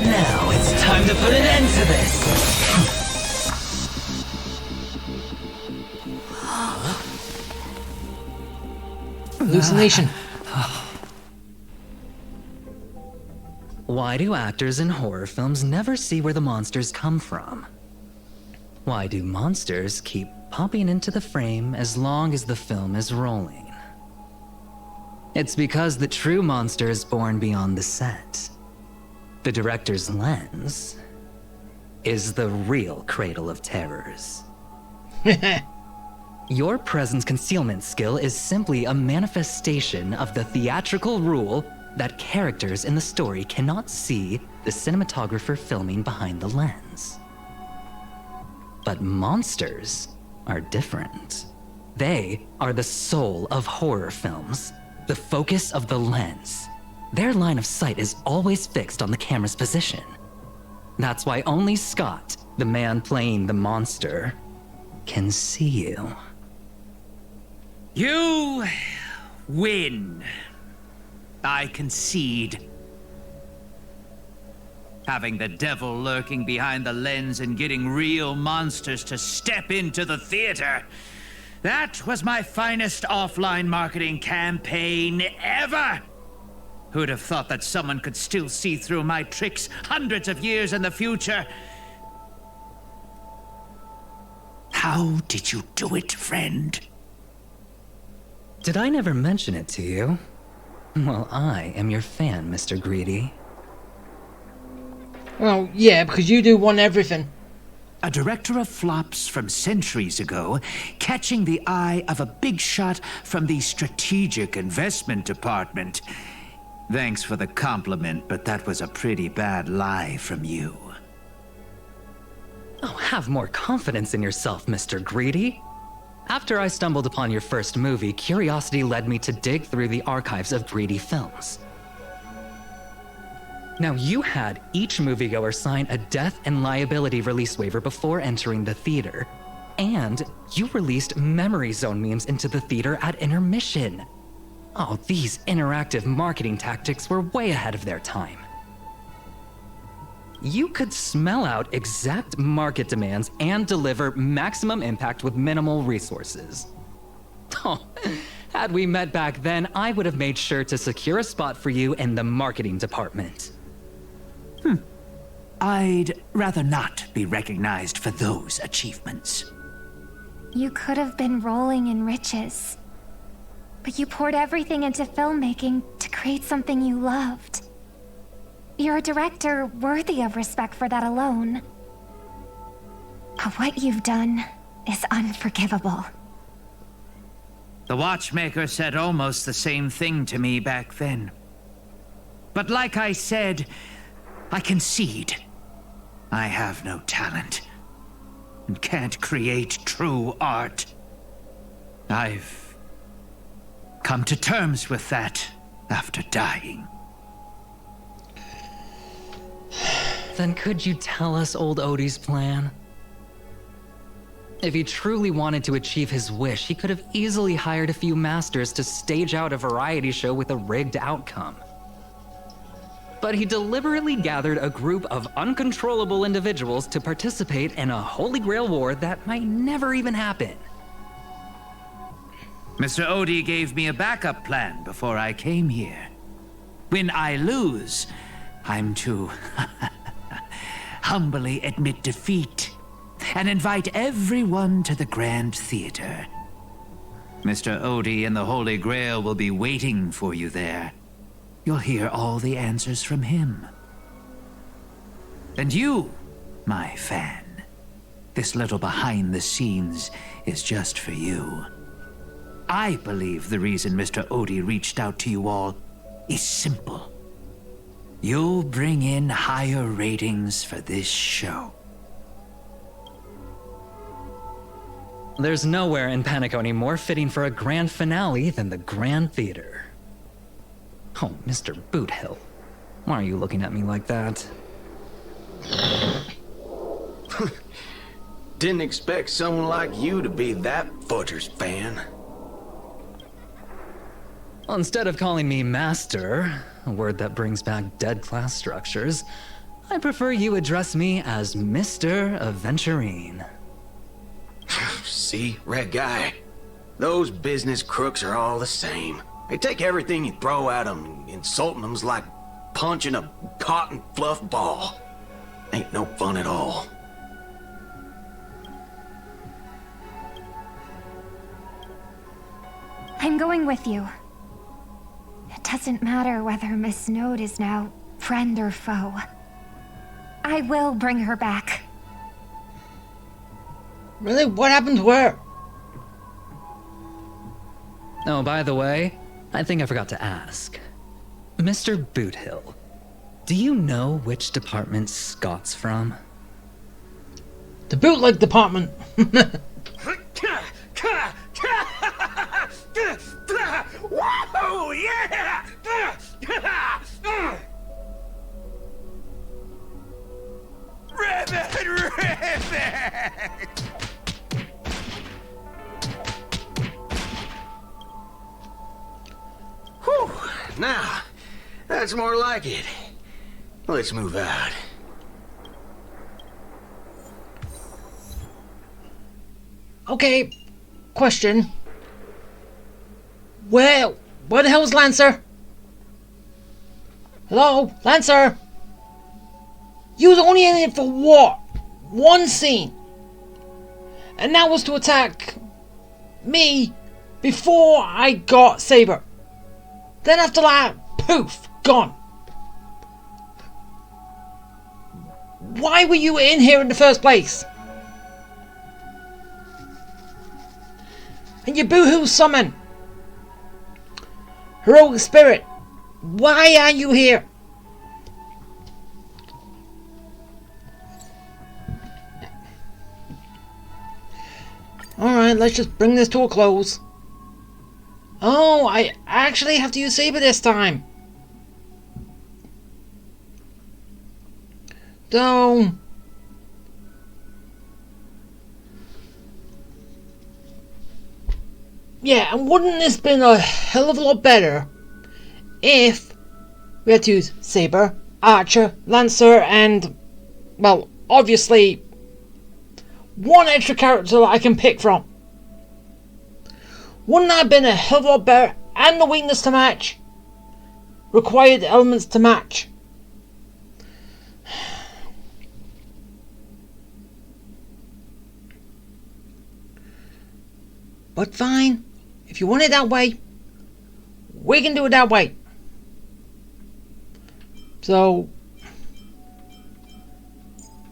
Now it's time to put an end to this! Hallucination. Why do actors in horror films never see where the monsters come from? Why do monsters keep popping into the frame as long as the film is rolling? It's because the true monster is born beyond the set. The director's lens is the real cradle of terrors. Your presence concealment skill is simply a manifestation of the theatrical rule that characters in the story cannot see the cinematographer filming behind the lens. But monsters are different. They are the soul of horror films, the focus of the lens. Their line of sight is always fixed on the camera's position. That's why only Scott, the man playing the monster, can see you. You win. I concede. Having the devil lurking behind the lens and getting real monsters to step into the theater. That was my finest offline marketing campaign ever. Who'd have thought that someone could still see through my tricks hundreds of years in the future? How did you do it, friend? Did I never mention it to you? Well, I am your fan, Mr. Greedy. Well, yeah, because you do want everything. A director of flops from centuries ago, catching the eye of a big shot from the strategic investment department. Thanks for the compliment, but that was a pretty bad lie from you. Oh, have more confidence in yourself, Mr. Greedy. After I stumbled upon your first movie, curiosity led me to dig through the archives of Greedy films. Now, you had each moviegoer sign a death and liability release waiver before entering the theater. And you released memory zone memes into the theater at intermission. Oh, these interactive marketing tactics were way ahead of their time. You could smell out exact market demands and deliver maximum impact with minimal resources. Oh, had we met back then, I would have made sure to secure a spot for you in the marketing department. I'd rather not be recognized for those achievements. You could have been rolling in riches. But you poured everything into filmmaking to create something you loved. You're a director worthy of respect for that alone. But what you've done is unforgivable. The watchmaker said almost the same thing to me back then. But like I said, I concede. I have no talent and can't create true art. I've come to terms with that after dying. Then could you tell us old Odie's plan? If he truly wanted to achieve his wish, he could have easily hired a few masters to stage out a variety show with a rigged outcome. But he deliberately gathered a group of uncontrollable individuals to participate in a Holy Grail war that might never even happen. Mr. Odie gave me a backup plan before I came here. When I lose, I'm to humbly admit defeat and invite everyone to the Grand Theater. Mr. Odie and the Holy Grail will be waiting for you there. You'll hear all the answers from him. And you, my fan, this little behind the scenes is just for you. I believe the reason Mr. Odie reached out to you all is simple. You'll bring in higher ratings for this show. There's nowhere in Penacony more fitting for a grand finale than the Grand Theater. Oh, Mr. Boothill, why are you looking at me like that? Didn't expect someone like you to be that Fudger's fan. Instead of calling me Master, a word that brings back dead class structures, I prefer you address me as Mr. Aventurine. See, Red Guy? Those business crooks are all the same. They take everything you throw at them, insulting them's like punching a cotton fluff ball. Ain't no fun at all. I'm going with you. It doesn't matter whether Miss Snowd is now friend or foe. I will bring her back. Really? What happened to her? Oh, by the way, I think I forgot to ask. Mr. Boothill, do you know which department Scott's from? The bootleg department. Whoa, yeah! Ribbit! Whew, now, that's more like it. Let's move out. Okay, question. Where the hell's Lancer? Hello, Lancer? You was only in it for what? One scene. And that was to attack me before I got Saber. Then after that, poof, gone. Why were you in here in the first place? And your boohoo summon. Heroic spirit. Why are you here? Alright, let's just bring this to a close. Oh, I actually have to use Saber this time. So... yeah, and wouldn't this been a hell of a lot better if we had to use Saber, Archer, Lancer, and, well, obviously, one extra character that I can pick from. Wouldn't that have been a hell of a lot better? And the weakness to match. Required elements to match. But fine. If you want it that way, we can do it that way. So,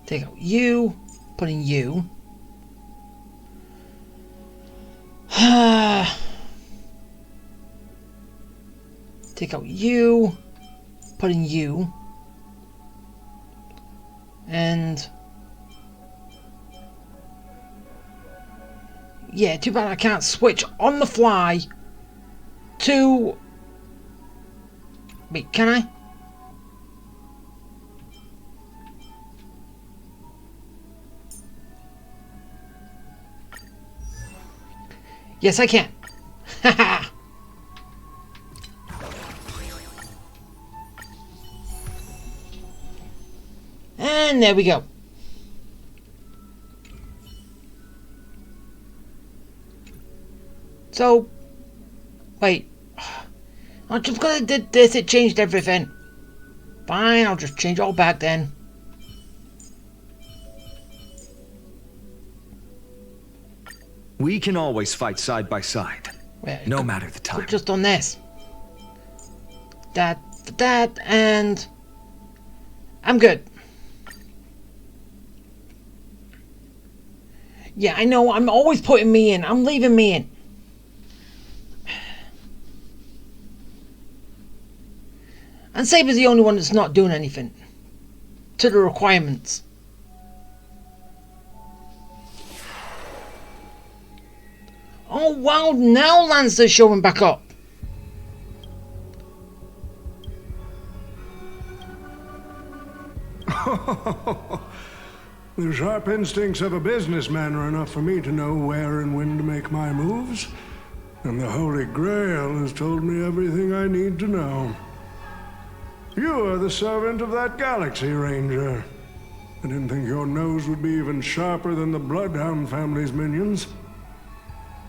take out you, put in you. Take out you. Put in you. And... yeah, too bad I can't switch on the fly to... wait, can I? Yes, I can. Haha. And there we go. So, wait. I'm just gonna do this. It changed everything. Fine, I'll just change it all back then. We can always fight side by side, Wait, no matter the time. just on this. That, and I'm good. Yeah, I know. I'm always putting me in. I'm leaving me in. And Saber's the only one that's not doing anything to the requirements. Oh wow, now Lancer's showing back up. The sharp instincts of a businessman are enough for me to know where and when to make my moves. And the Holy Grail has told me everything I need to know. You are the servant of that Galaxy Ranger. I didn't think your nose would be even sharper than the Bloodhound family's minions.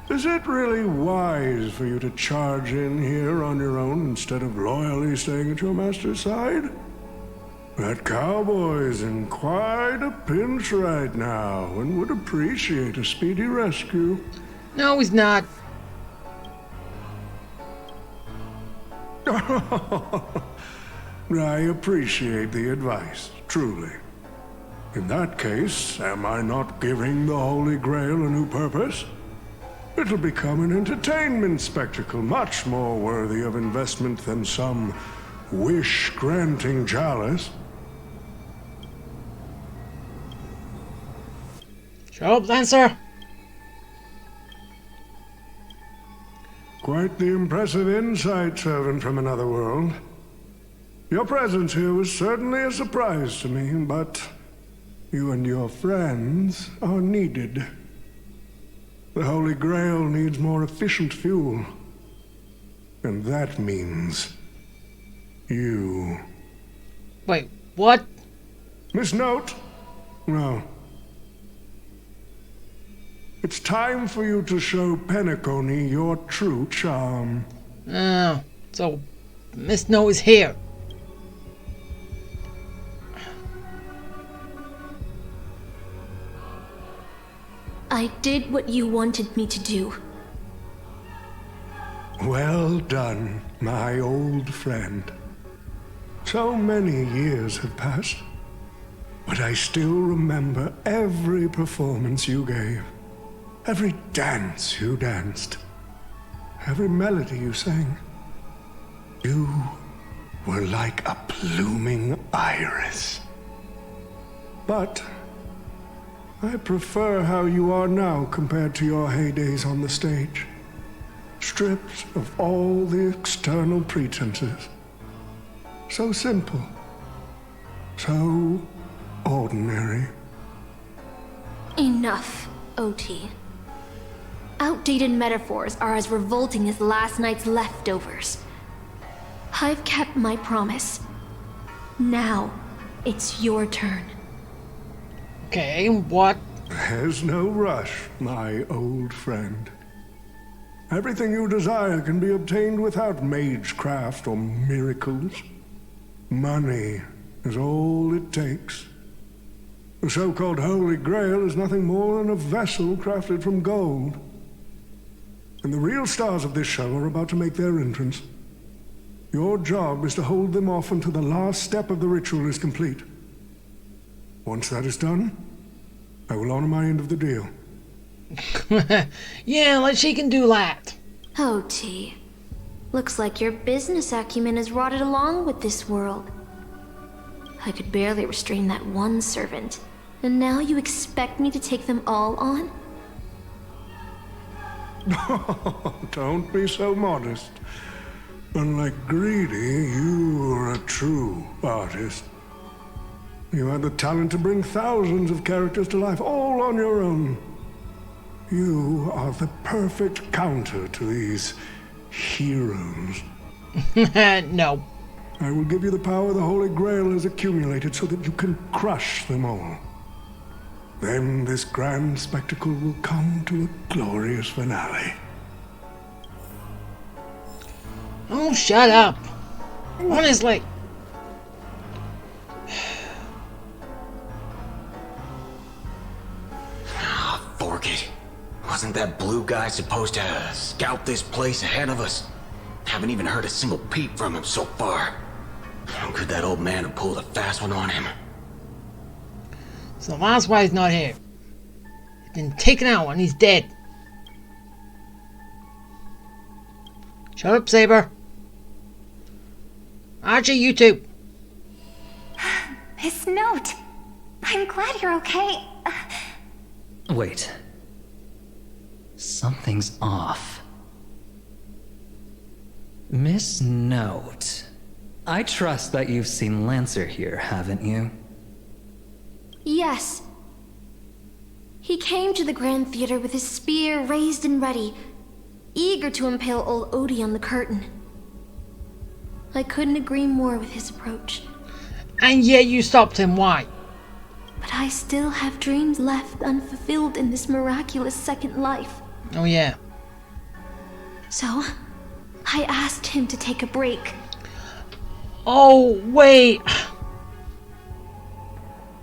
Is it really wise for you to charge in here on your own instead of loyally staying at your master's side? That cowboy's in quite a pinch right now and would appreciate a speedy rescue. No, he's not. I appreciate the advice, truly. In that case, am I not giving the Holy Grail a new purpose? It'll become an entertainment spectacle much more worthy of investment than some wish-granting chalice. Show up, Lancer. Quite the impressive insight, servant from another world. Your presence here was certainly a surprise to me, but you and your friends are needed. The Holy Grail needs more efficient fuel. And that means you. Wait, what? Miss Note? No. It's time for you to show Penacony your true charm. Oh, so Miss No is here. I did what you wanted me to do. Well done, my old friend. So many years have passed, but I still remember every performance you gave, every dance you danced, every melody you sang. You were like a blooming iris. But I prefer how you are now compared to your heydays on the stage. Stripped of all the external pretenses. So simple. So ordinary. Enough, OT. Outdated metaphors are as revolting as last night's leftovers. I've kept my promise. Now, it's your turn. Okay, what? There's no rush, my old friend. Everything you desire can be obtained without magecraft or miracles. Money is all it takes. The so-called Holy Grail is nothing more than a vessel crafted from gold. And the real stars of this show are about to make their entrance. Your job is to hold them off until the last step of the ritual is complete. Once that is done, I will honor my end of the deal. Yeah, like she can do that. OT. Looks like your business acumen has rotted along with this world. I could barely restrain that one servant, and now you expect me to take them all on? Don't be so modest. Unlike Greedy, you are a true artist. You had the talent to bring thousands of characters to life all on your own. You are the perfect counter to these heroes. No. I will give you the power the Holy Grail has accumulated so that you can crush them all. Then this grand spectacle will come to a glorious finale. Oh, shut up. Honestly. Fork it. Wasn't that blue guy supposed to scout this place ahead of us? Haven't even heard a single peep from him so far. How could that old man have pulled a fast one on him? So that's why he's not here. He's been taken out and he's dead. Shut up, Saber. Archie, you too. His note. I'm glad you're okay. Wait. Something's off. Miss Note. I trust that you've seen Lancer here, haven't you? Yes. He came to the Grand Theater with his spear raised and ready, eager to impale old Odie on the curtain. I couldn't agree more with his approach. And yet you stopped him, why? But I still have dreams left unfulfilled in this miraculous second life. Oh yeah. So, I asked him to take a break. Oh, wait.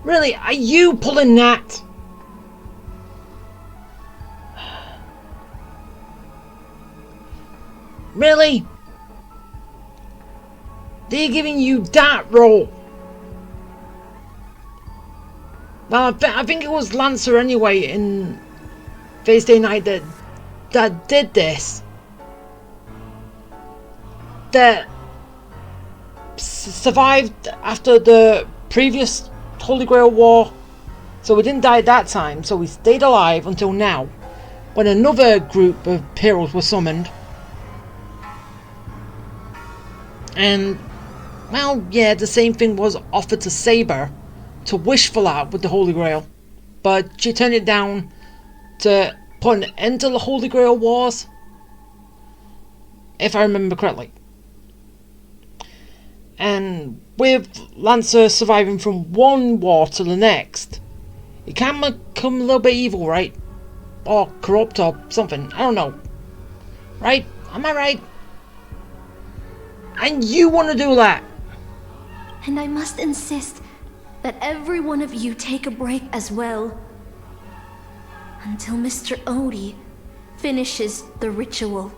Really, are you pulling that? Really? They're giving you that role? Well, I think it was Lancer anyway in Thursday night that did this. That survived after the previous Holy Grail War. So we didn't die at that time, so we stayed alive until now, when another group of heroes were summoned. And, well, yeah, the same thing was offered to Saber to wish for that with the Holy Grail. But she turned it down to put an end to the Holy Grail Wars, if I remember correctly. And with Lancer surviving from one war to the next, he can become a little bit evil, right? Or corrupt or something, I don't know. Right? Am I right? And you want to do that? And I must insist that every one of you take a break as well. Until Mr. Odie finishes the ritual.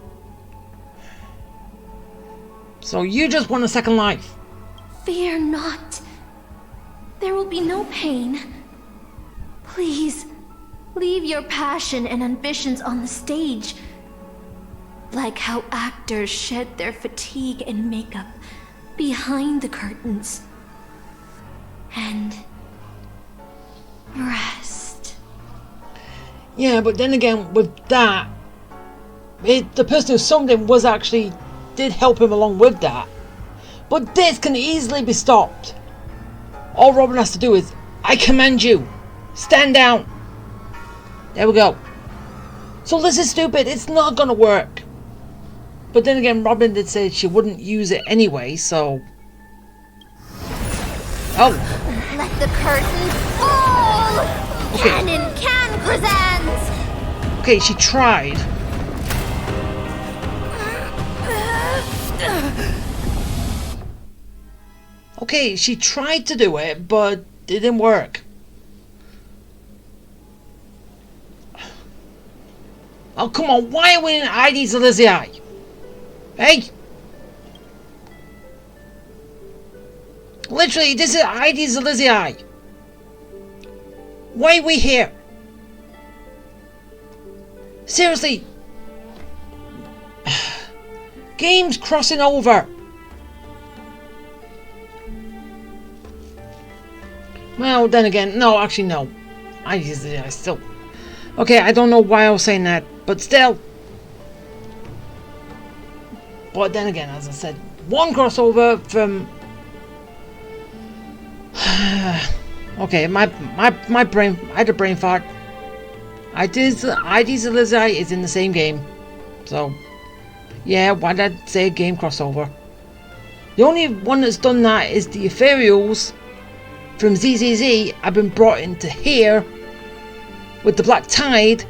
So you just want a second life? Fear not. There will be no pain. Please, leave your passion and ambitions on the stage. Like how actors shed their fatigue and makeup behind the curtains. And rest. Yeah, but then again, with that, the person who summoned him was actually did help him along with that. But this can easily be stopped. All Robin has to do is, I command you, stand down. There we go. So this is stupid, it's not gonna work. But then again, Robin did say she wouldn't use it anyway, so... Oh! Let the curtain fall! Okay. Cannon can present! Okay, she tried. Okay, she tried to do it, but it didn't work. Oh, come on, why are we in ID's Elysiae? Hey! Literally, this is ID's Elysiae. Why are we here? Seriously. Games crossing over. Well, then again, no, actually no. I still... Okay, I don't know why I was saying that, but still. But then again, as I said, one crossover from... Okay, my brain... I had a brain fart. ID's Elizai is in the same game. So, yeah, why did I say game crossover? The only one that's done that is the Ethereals from ZZZ have been brought into here with the Black Tide,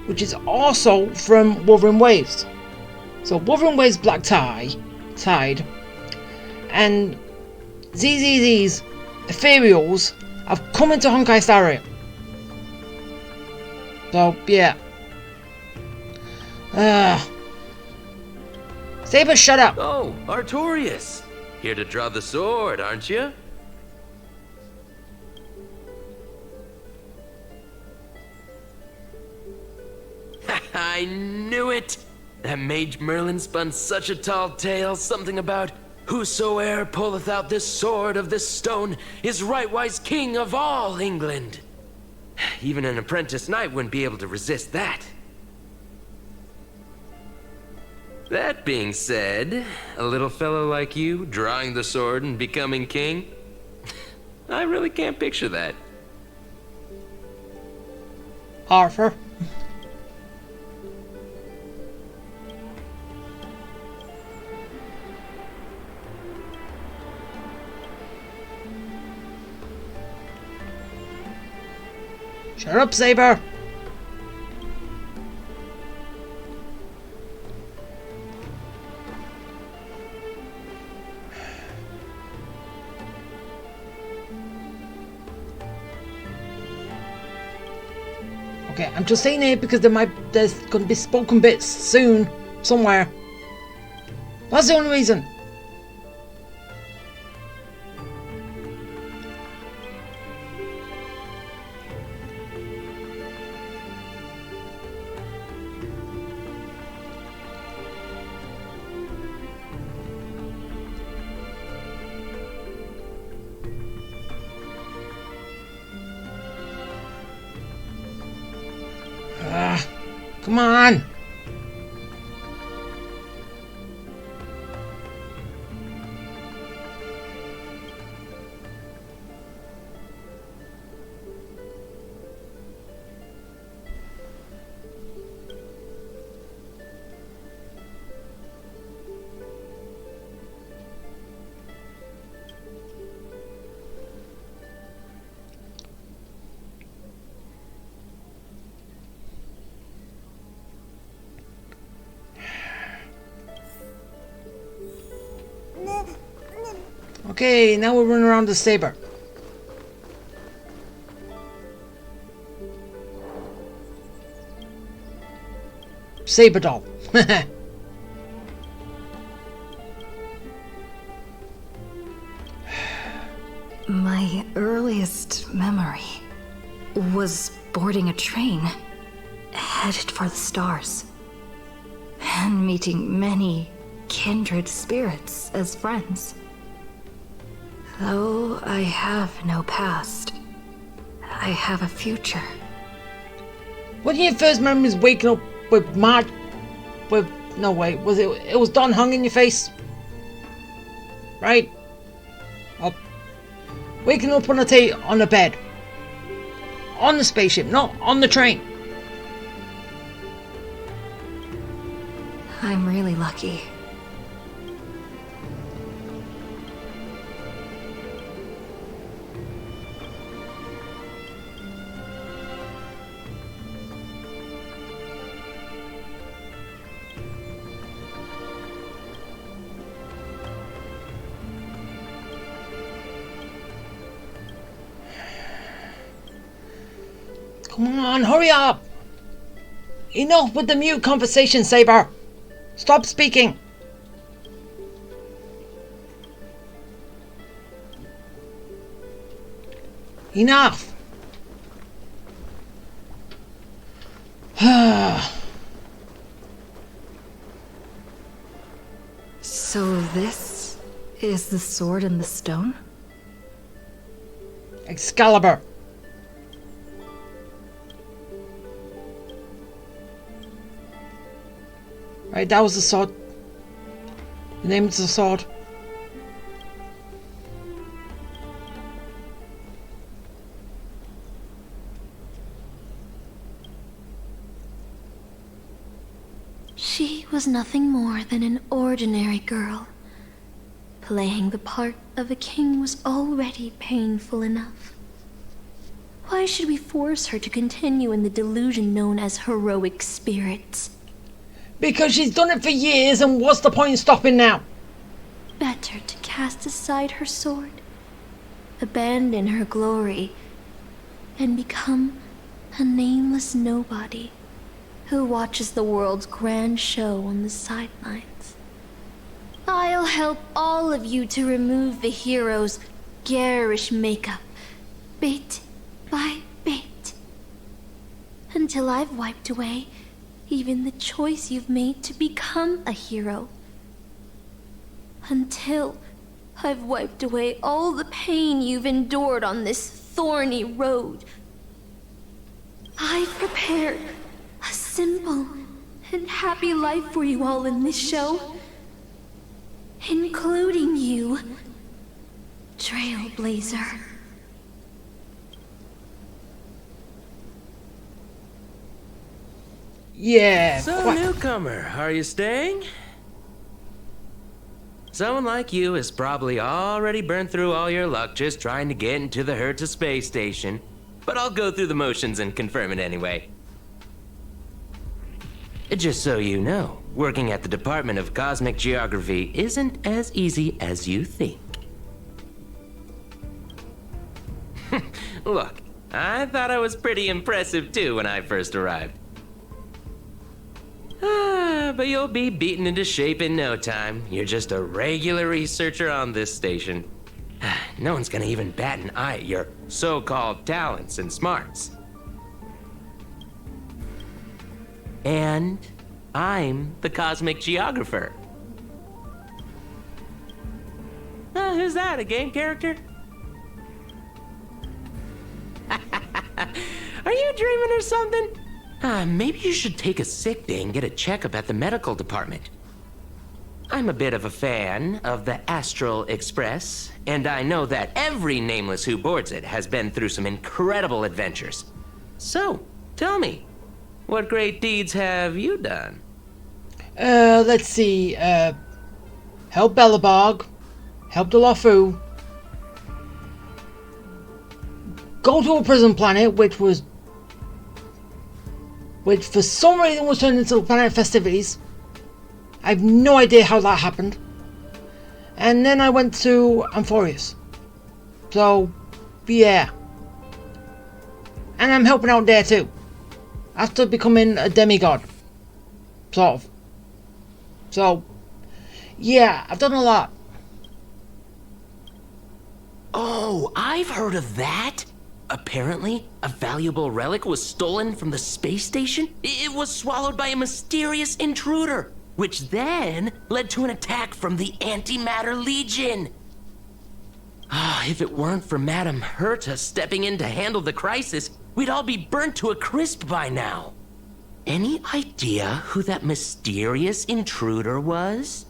which is also from Wuthering Waves. So Wuthering Waves Black Tide and ZZZ's Ethereals have come into Honkai Star Rail. So yeah. Saber, shut up. Oh, Artorias. Here to draw the sword, aren't you? I knew it! That mage Merlin spun such a tall tale, something about whosoe'er pulleth out this sword of this stone is rightwise king of all England. Even an apprentice knight wouldn't be able to resist that. That being said, a little fellow like you drawing the sword and becoming king, I really can't picture that. Arthur. Shut up, Saber! Okay, I'm just saying it because there's going to be spoken bits soon, somewhere. That's the only reason. Come on! Okay, now we're running around the Saber. Saber doll. My earliest memory was boarding a train, headed for the stars, and meeting many kindred spirits as friends. Though I have no past, I have a future. Wasn't your first memories waking up with no wait, was it was Don hung in your face? Right? Well, waking up on a bed. On the spaceship, not on the train. I'm really lucky. Come on, hurry up! Enough with the mute conversation, Saber! Stop speaking! Enough! So this is the sword in the stone? Excalibur. Right, that was the sword. The name is the sword. She was nothing more than an ordinary girl. Playing the part of a king was already painful enough. Why should we force her to continue in the delusion known as heroic spirits? Because she's done it for years, and what's the point in stopping now? Better to cast aside her sword, abandon her glory, and become a nameless nobody who watches the world's grand show on the sidelines. I'll help all of you to remove the hero's garish makeup, bit by bit, until I've wiped away even the choice you've made to become a hero. Until I've wiped away all the pain you've endured on this thorny road. I've prepared a simple and happy life for you all in this show, including you, Trailblazer. Yeah. So, newcomer, are you staying? Someone like you has probably already burned through all your luck just trying to get into the Herta space station. But I'll go through the motions and confirm it anyway. Just so you know, working at the Department of Cosmic Geography isn't as easy as you think. Look, I thought I was pretty impressive too when I first arrived. But you'll be beaten into shape in no time. You're just a regular researcher on this station. No one's gonna even bat an eye at your so-called talents and smarts. And I'm the Cosmic Geographer. Who's that, a game character? Are you dreaming or something? Maybe you should take a sick day and get a checkup at the medical department. I'm a bit of a fan of the Astral Express, and I know that every nameless who boards it has been through some incredible adventures. So, tell me, what great deeds have you done? Let's see, help Bellebarg, help the Lofu, go to a prison planet, which for some reason was turned into planet festivities. I have no idea how that happened. And then I went to Amphorius. So, yeah. And I'm helping out there too. After becoming a demigod. Sort of. So, yeah, I've done a lot. Oh, I've heard of that. Apparently, a valuable relic was stolen from the space station. It was swallowed by a mysterious intruder, which then led to an attack from the Antimatter Legion. If it weren't for Madame Herta stepping in to handle the crisis, we'd all be burnt to a crisp by now. Any idea who that mysterious intruder was?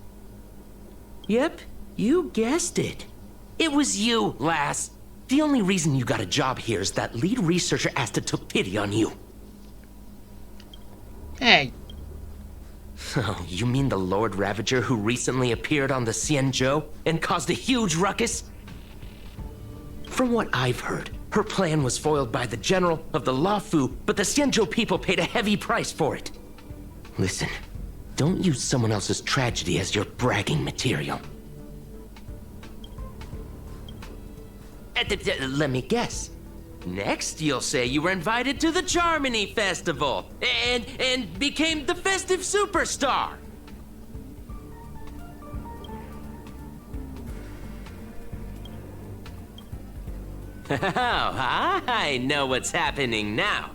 Yep, you guessed it. It was you, lass. The only reason you got a job here is that lead researcher Asta took pity on you. Hey. Oh, you mean the Lord Ravager who recently appeared on the Xianzhou and caused a huge ruckus? From what I've heard, her plan was foiled by the general of the Luofu, but the Xianzhou people paid a heavy price for it. Listen, don't use someone else's tragedy as your bragging material. Let me guess. Next, you'll say you were invited to the Charmony Festival and became the festive superstar. Oh, I know what's happening now.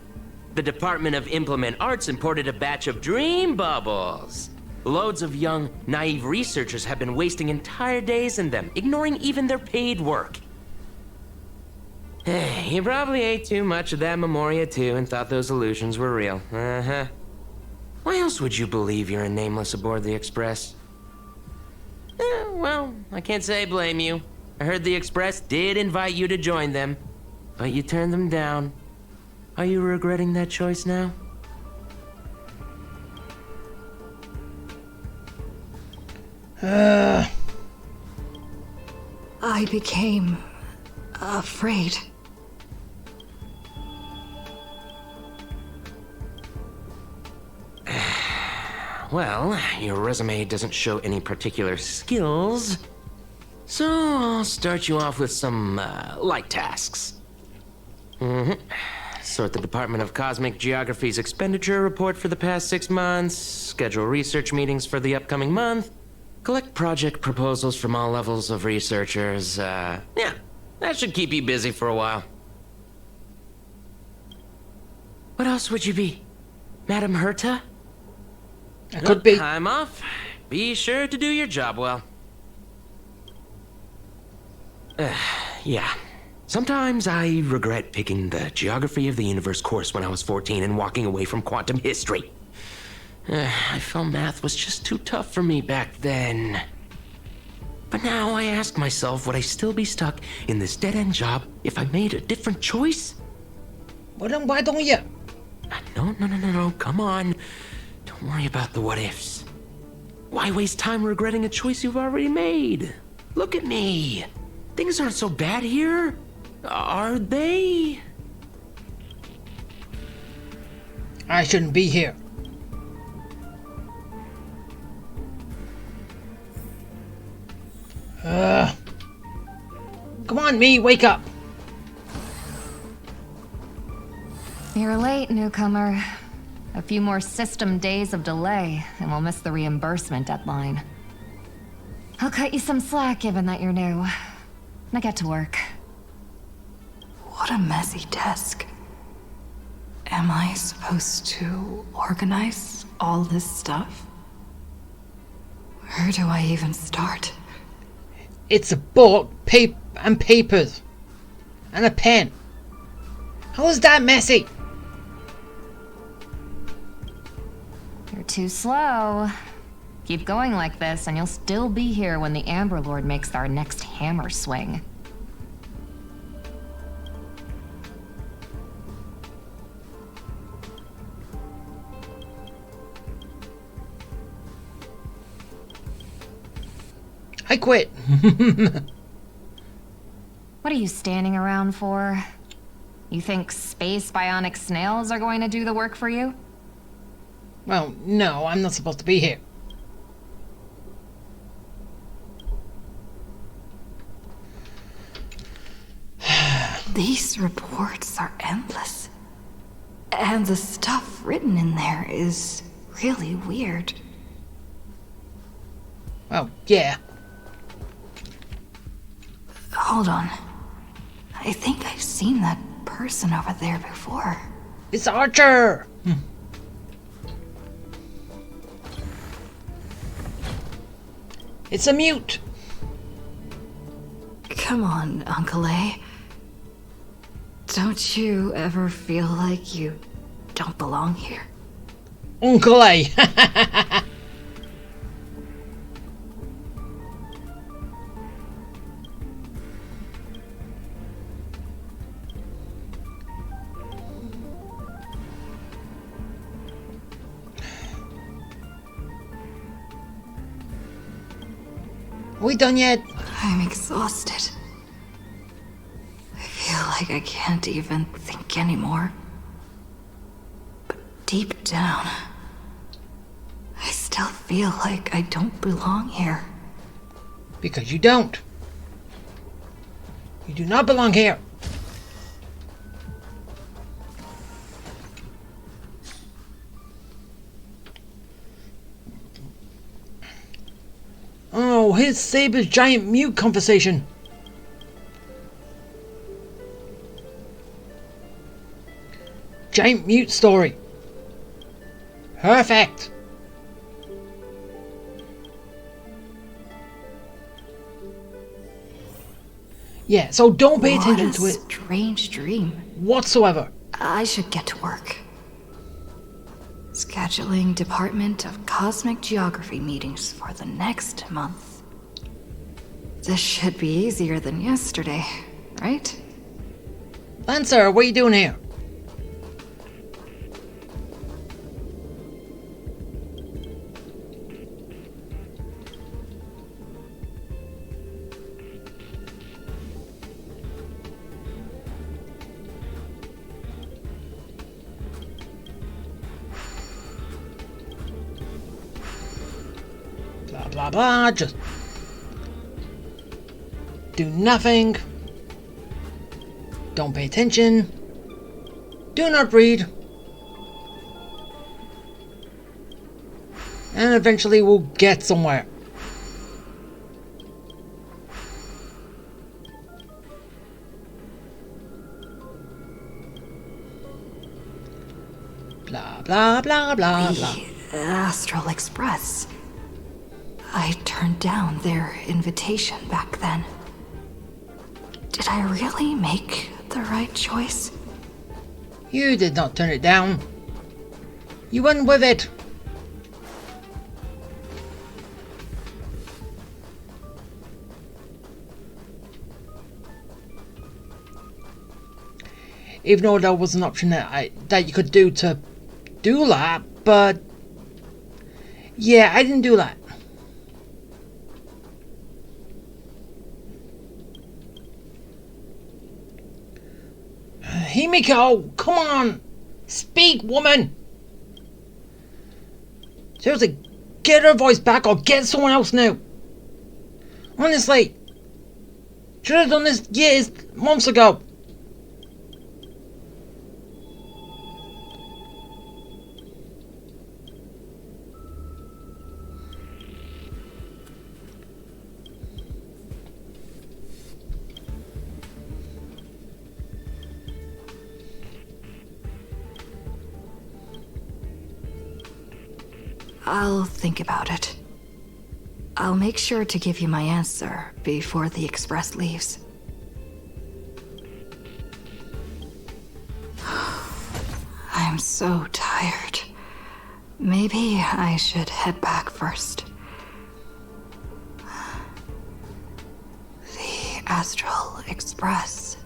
The Department of Implement Arts imported a batch of dream bubbles. Loads of young, naive researchers have been wasting entire days in them, ignoring even their paid work. You probably ate too much of that Memoria too and thought those illusions were real. Uh-huh. Why else would you believe you're a nameless aboard the Express? Well, I can't say I blame you. I heard the Express did invite you to join them, but you turned them down. Are you regretting that choice now? I became afraid. Well, your resume doesn't show any particular skills, so I'll start you off with some light tasks. Sort the Department of Cosmic Geography's expenditure report for the past 6 months, schedule research meetings for the upcoming month, collect project proposals from all levels of researchers. Yeah, that should keep you busy for a while. What else would you be? Madam Herta? I could be. I'm off. Be sure to do your job well. Yeah. Sometimes I regret picking the Geography of the Universe course when I was 14 and walking away from quantum history. I felt math was just too tough for me back then. But now I ask myself, would I still be stuck in this dead-end job if I made a different choice? Well, then why don't you? No, come on. Don't worry about the what-ifs. Why waste time regretting a choice you've already made? Look at me. Things aren't so bad here, are they? I shouldn't be here. Come on, me, wake up. You're late, newcomer. A few more system days of delay, and we'll miss the reimbursement deadline. I'll cut you some slack, given that you're new. Now get to work. What a messy desk. Am I supposed to organize all this stuff? Where do I even start? It's a book, and papers. And a pen. How is that messy? You're too slow. Keep going like this, and you'll still be here when the Amber Lord makes our next hammer swing. I quit. What are you standing around for? You think space bionic snails are going to do the work for you? Well, no, I'm not supposed to be here. These reports are endless. And the stuff written in there is really weird. Well, yeah. Hold on. I think I've seen that person over there before. It's Archer! It's a mute! Come on, Uncle A. Don't you ever feel like you don't belong here? Uncle A! We done yet? I'm exhausted. I feel like I can't even think anymore. But deep down, I still feel like I don't belong here. Because you don't. You do not belong here. Oh, here's Saber's giant mute conversation. Giant mute story. Perfect. Yeah, so don't pay attention to What it a strange dream. whatsoever. I should get to work. Scheduling Department of Cosmic Geography meetings for the next month. This should be easier than yesterday, right? Lancer, what are you doing here? Blah blah blah, just do nothing. Don't pay attention. Do not read. And eventually we'll get somewhere. Blah blah blah blah blah. The Astral Express. I turned down their invitation back then. Did I really make the right choice? You did not turn it down. You went with it. Even though that was an option that you could do to do that, but yeah, I didn't do that. Himiko, come on! Speak, woman! Seriously, get her voice back or get someone else new. Honestly, should have done this months ago. I'll think about it. I'll make sure to give you my answer before the express leaves. I'm so tired. Maybe I should head back first. The Astral Express.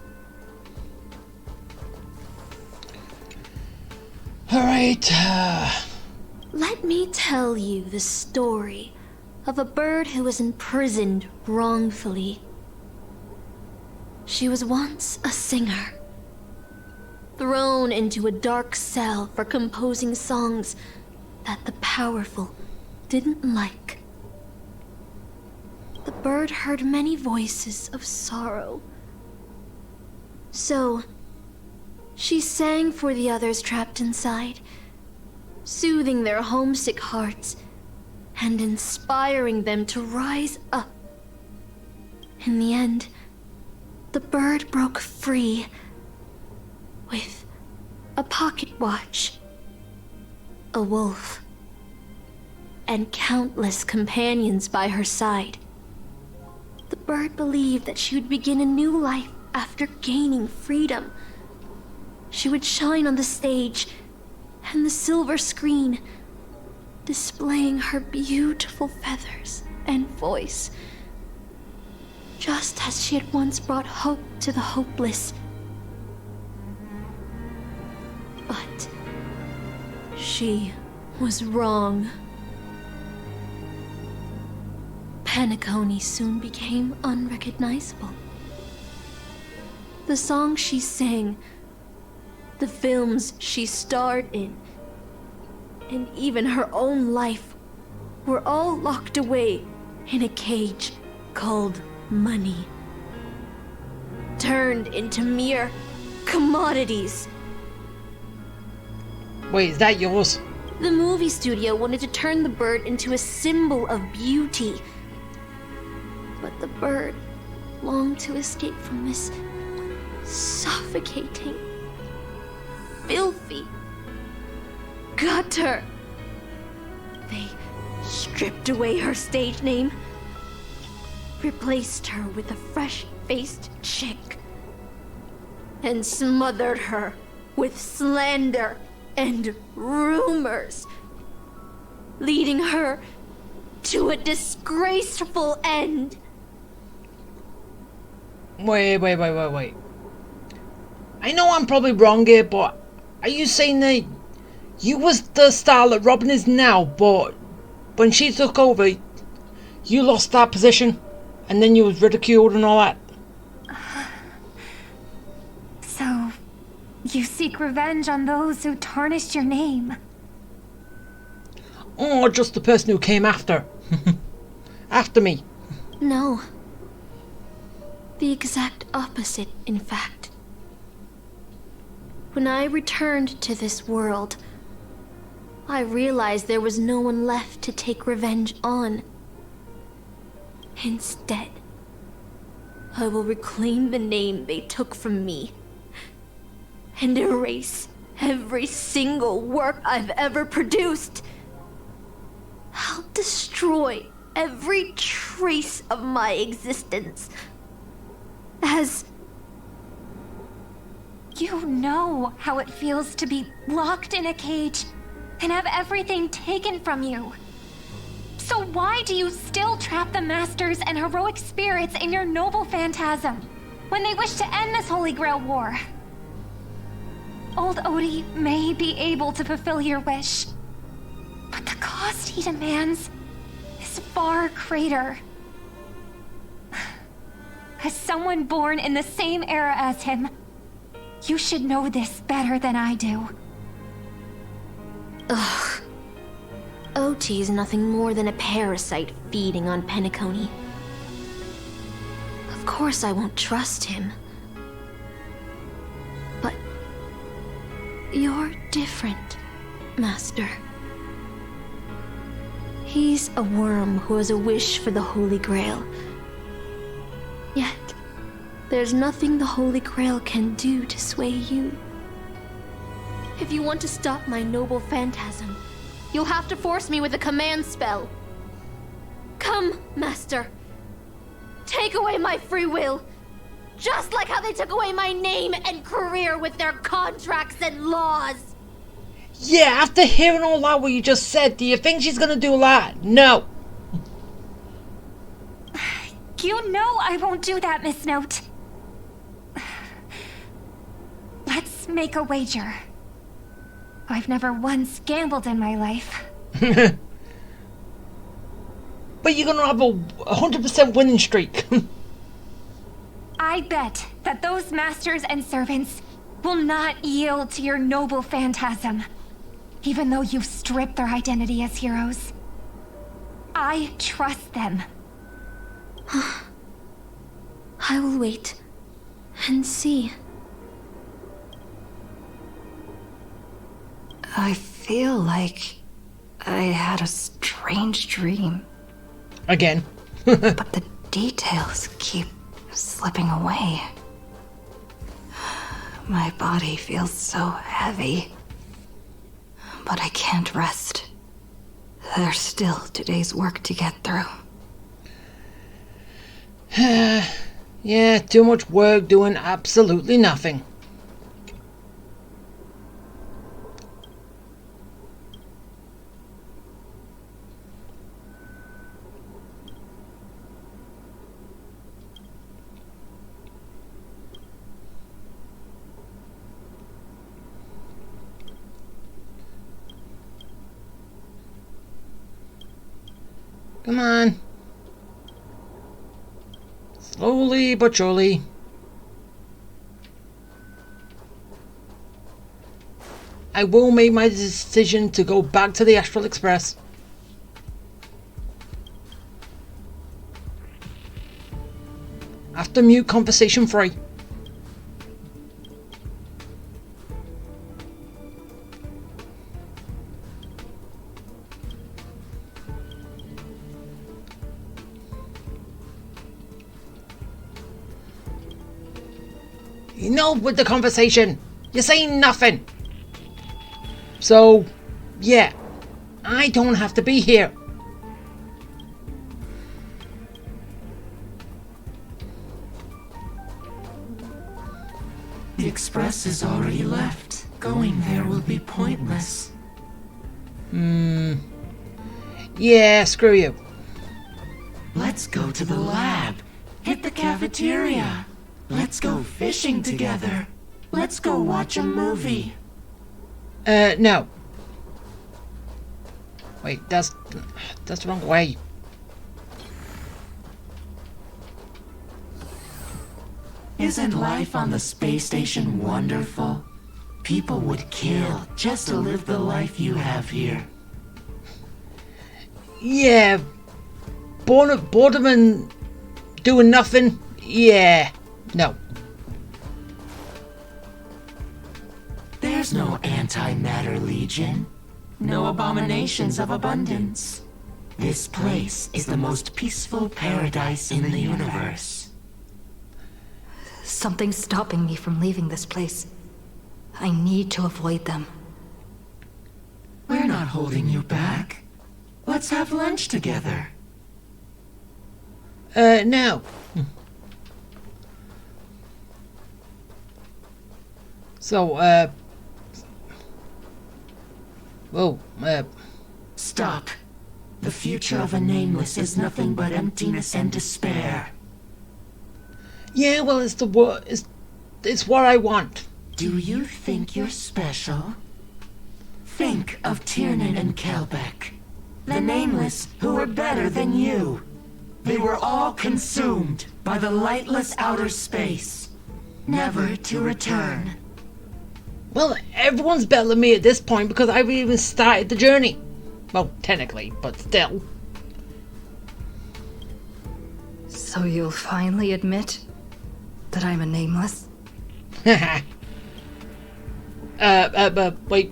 Alright, Let me tell you the story of a bird who was imprisoned wrongfully. She was once a singer, thrown into a dark cell for composing songs that the powerful didn't like. The bird heard many voices of sorrow. So, she sang for the others trapped inside, soothing their homesick hearts and inspiring them to rise up. In the end, the bird broke free with a pocket watch, a wolf, and countless companions by her side. The bird believed that she would begin a new life after gaining freedom. She would shine on the stage and the silver screen, displaying her beautiful feathers and voice, just as she had once brought hope to the hopeless. But she was wrong. Penacony soon became unrecognizable. The songs she sang, the films she starred in, and even her own life were all locked away in a cage called money, turned into mere commodities. wait, is that yours? The movie studio wanted to turn the bird into a symbol of beauty, but the bird longed to escape from this suffocating, filthy gutter. They stripped away her stage name, replaced her with a fresh faced chick and smothered her with slander and rumors, leading her to a disgraceful end. Wait. I know I'm probably wrong here, but are you saying that you was the star that Robin is now, but when she took over, you lost that position, and then you was ridiculed and all that? So, you seek revenge on those who tarnished your name? Or just the person who came after? After me? No. The exact opposite, in fact. When I returned to this world, I realized there was no one left to take revenge on. Instead, I will reclaim the name they took from me and erase every single work I've ever produced. I'll destroy every trace of my existence. As you know how it feels to be locked in a cage and have everything taken from you. So why do you still trap the masters and heroic spirits in your noble phantasm when they wish to end this Holy Grail war? Old Odie may be able to fulfill your wish, but the cost he demands is far greater. As someone born in the same era as him, you should know this better than I do. Ugh. OT is nothing more than a parasite feeding on Penacony. Of course I won't trust him. But you're different, Master. He's a worm who has a wish for the Holy Grail. Yet, there's nothing the Holy Grail can do to sway you. If you want to stop my noble phantasm, you'll have to force me with a command spell. Come, Master. Take away my free will. Just like how they took away my name and career with their contracts and laws. Yeah, after hearing all that what you just said, do you think she's gonna do that? No. You know I won't do that, Miss Note. Let's make a wager. I've never once gambled in my life. But you're gonna have a 100% winning streak. I bet that those masters and servants will not yield to your noble phantasm, even though you've stripped their identity as heroes. I trust them. I will wait and see. I feel like I had a strange dream. Again. But the details keep slipping away. My body feels so heavy. But I can't rest. There's still today's work to get through. Yeah, too much work doing absolutely nothing. Come on. Slowly but surely. I will make my decision to go back to the Astral Express. After mute conversation free. Enough with the conversation. You're saying nothing. So, yeah, I don't have to be here. Express is already left. Going there will be pointless. Yeah, screw you. Let's go to the lab. Hit the cafeteria. Let's go fishing together. Let's go watch a movie. No. Wait, that's the wrong way. Isn't life on the space station wonderful? People would kill just to live the life you have here. Yeah. Boredom and doing nothing? Yeah. No. There's no antimatter legion. No abominations of abundance. This place is the most peaceful paradise in the universe. Something's stopping me from leaving this place. I need to avoid them. We're not holding you back. Let's have lunch together. No. So, whoa, Stop. The future of a nameless is nothing but emptiness and despair. Yeah, well, it's what I want. Do you think you're special? Think of Tiernan and Kelbeck. The nameless who were better than you. They were all consumed by the lightless outer space, never to return. Well, everyone's better than me at this point because I've even started the journey. Well, technically, but still. So you'll finally admit that I'm a nameless? Wait,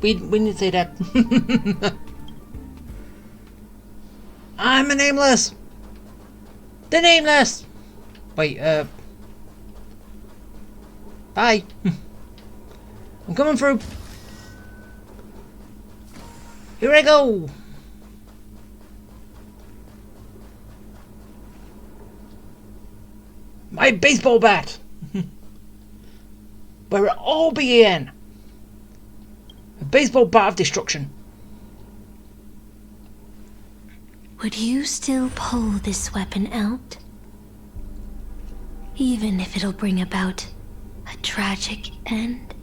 we didn't say that. I'm a nameless. The nameless. Wait, bye. I'm coming through. Here I go. My baseball bat. Where it all began. A baseball bat of destruction. Would you still pull this weapon out? Even if it'll bring about a tragic end?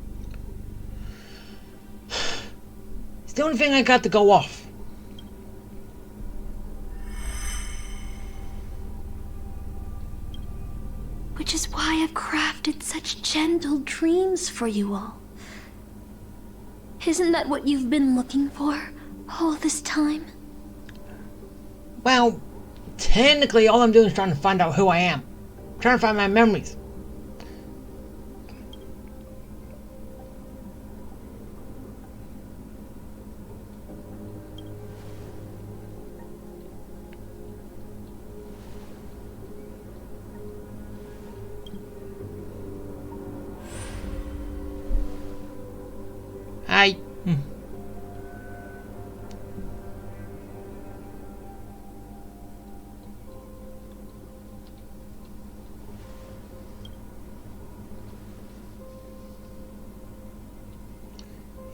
It's the only thing I got to go off. Which is why I've crafted such gentle dreams for you all. Isn't that what you've been looking for all this time? Well, technically all I'm doing is trying to find out who I am. Trying to find my memories. Hi.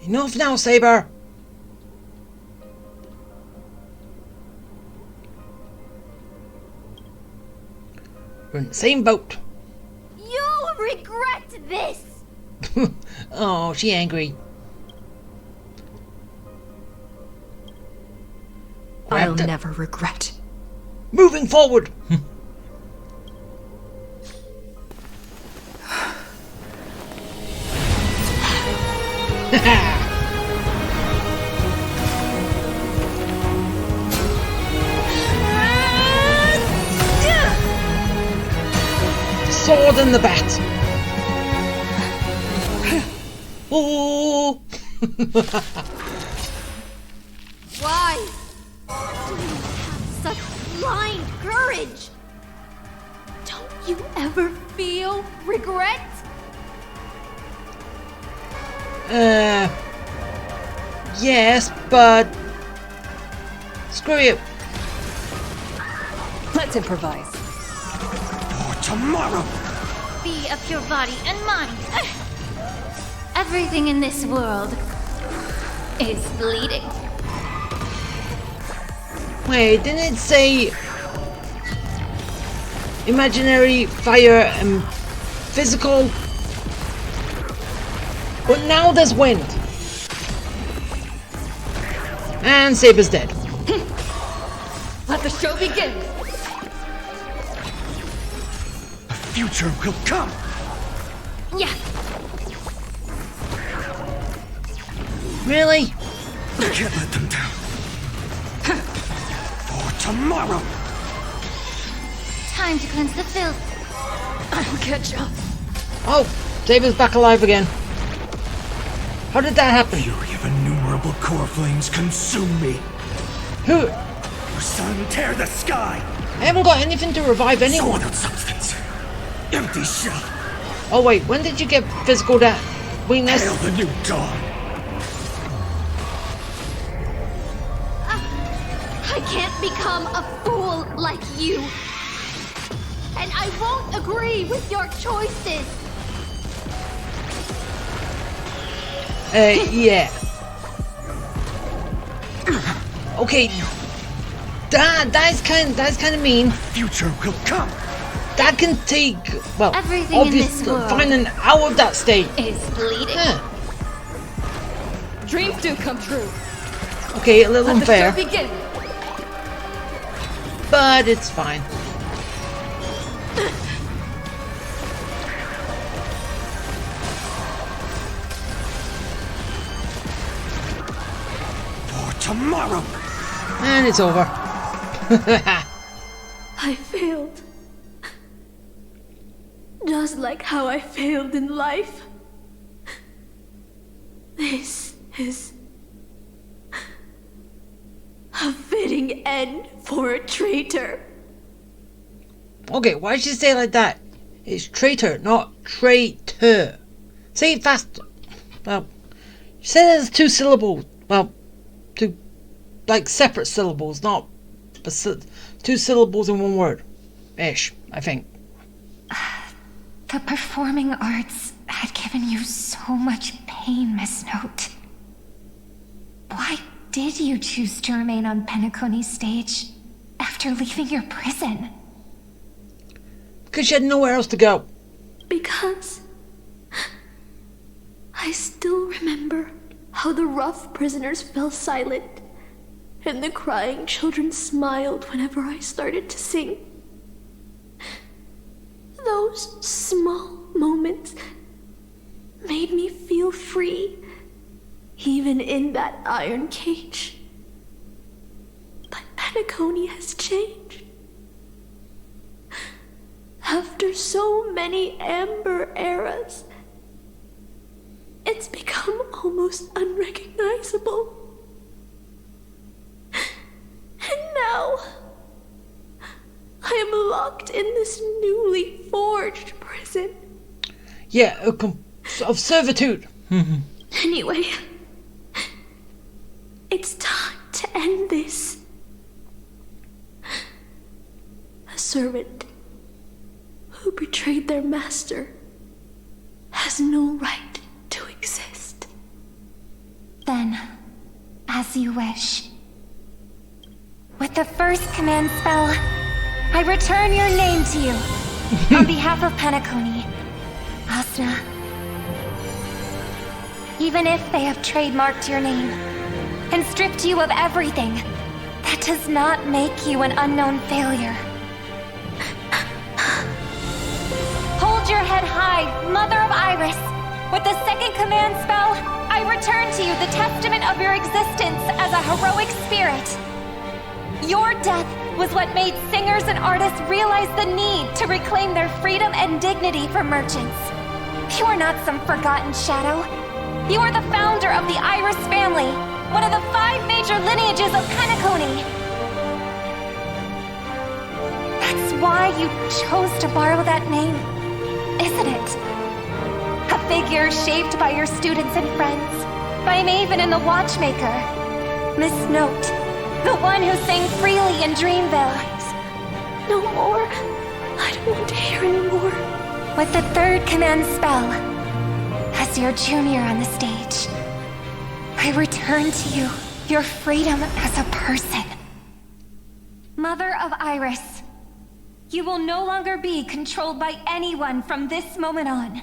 Enough now, Saber! We're in the same boat. You'll regret this! Oh, she angry. I'll never regret. Moving forward! Sword in the bat. Oh! Why do you have such blind courage? Don't you ever feel regret? Yes, but screw you. Let's improvise. For tomorrow. Be of your body and mind. Everything in this world is bleeding. Wait, didn't it say imaginary, fire, and physical? But now there's wind. And Saber's dead. Let the show begin. The future will come. Yeah. Really? I can't let them down. For tomorrow. Time to cleanse the filth. I'll catch up. Oh, Saber's back alive again. How did that happen? Fury of innumerable core flames consume me. Who? Your sun tear the sky. I haven't got anything to revive anyone. Sword of substance. Empty shell. Oh wait, when did you get physical weakness? Hail the new dawn. I can't become a fool like you. And I won't agree with your choices. Yeah. Okay. That's kind of mean. Future will come. That can take, well, Everything in this obviously world finding out of that state. Is bleeding. Huh. Dreams do come true. Okay, a little unfair, Let the show begin. but it's fine. For tomorrow. And it's over. I failed. Just like how I failed in life. This is a fitting end for a traitor. Okay, why did you say it like that? It's traitor, not traitor. Say it fast. Well, you said there's 2 syllables. Well, 2, like, separate syllables, not 2 syllables in one word. Ish, I think. The performing arts had given you so much pain, Miss Note. Why did you choose to remain on Penacony's stage after leaving your prison? Because you had nowhere else to go. Because I still remember how the rough prisoners fell silent and the crying children smiled whenever I started to sing. Those small moments made me feel free, even in that iron cage. But Penacony has changed. After so many amber eras, it's become almost unrecognizable. And now, I am locked in this newly forged prison. Yeah, of servitude. Anyway, it's time to end this. A servant who betrayed their master has no right to exist. Then, as you wish. With the first command spell, I return your name to you. On behalf of Penacony, Asna. Even if they have trademarked your name and stripped you of everything, that does not make you an unknown failure. Hold your head high, Mother of Iris. With the second command spell, I return to you the testament of your existence as a heroic spirit. Your death was what made singers and artists realize the need to reclaim their freedom and dignity from merchants. You are not some forgotten shadow. You are the founder of the Iris family, one of the 5 major lineages of Penacony. That's why you chose to borrow that name, isn't it? A figure shaped by your students and friends, by Maven and the Watchmaker. Miss Note, the one who sang freely in Dreamville. No more. I don't want to hear anymore. With the third command spell, as as your junior on the stage. I return to you your freedom as a person. Mother of Iris, you will no longer be controlled by anyone from this moment on.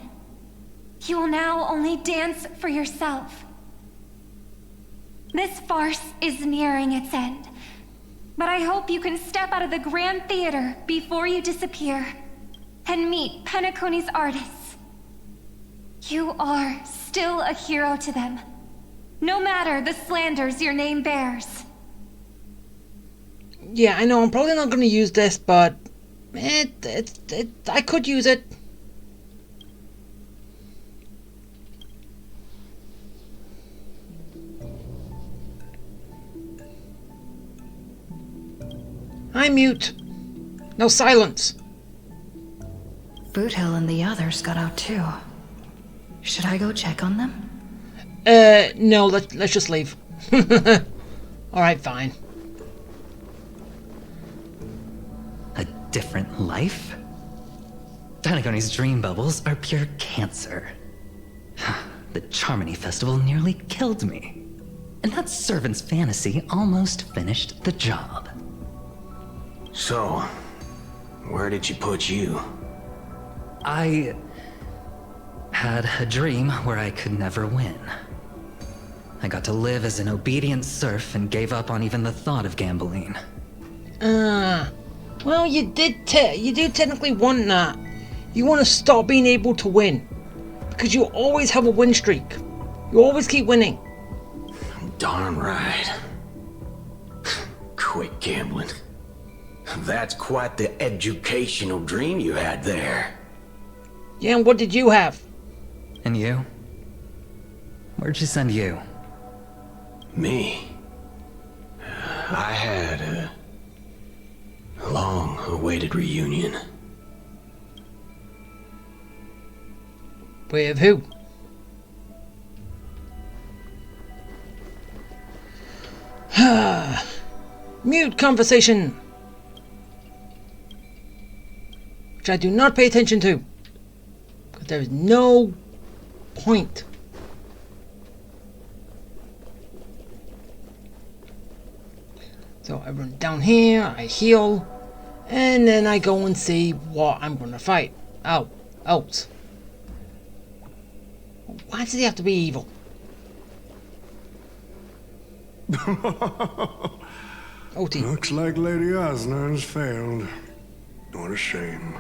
You will now only dance for yourself. This farce is nearing its end, but I hope you can step out of the Grand Theater before you disappear and meet Penacony's artists. You are still a hero to them, no matter the slanders your name bears. Yeah, I know I'm probably not going to use this, but I could use it. I'm mute. No silence. Boothill and the others got out too. Should I go check on them? No, let's just leave. Alright, fine. A different life? Penacony's dream bubbles are pure cancer. The Charmony Festival nearly killed me. And that servant's fantasy almost finished the job. So, where did she put you? I had a dream where I could never win. I got to live as an obedient serf and gave up on even the thought of gambling. Well, you do technically want that. You want to stop being able to win. Because you always have a win streak. You always keep winning. Darn right. Quit gambling. That's quite the educational dream you had there. Yeah, and what did you have? And you? Where'd she send you? Me? I had a long-awaited reunion. With who? Mute conversation. Which I do not pay attention to. Because there is no point. So I run down here, I heal, and then I go and see what I'm gonna fight. Oh, oats. Why does he have to be evil? OT. Looks like Lady Osner's failed. What a shame.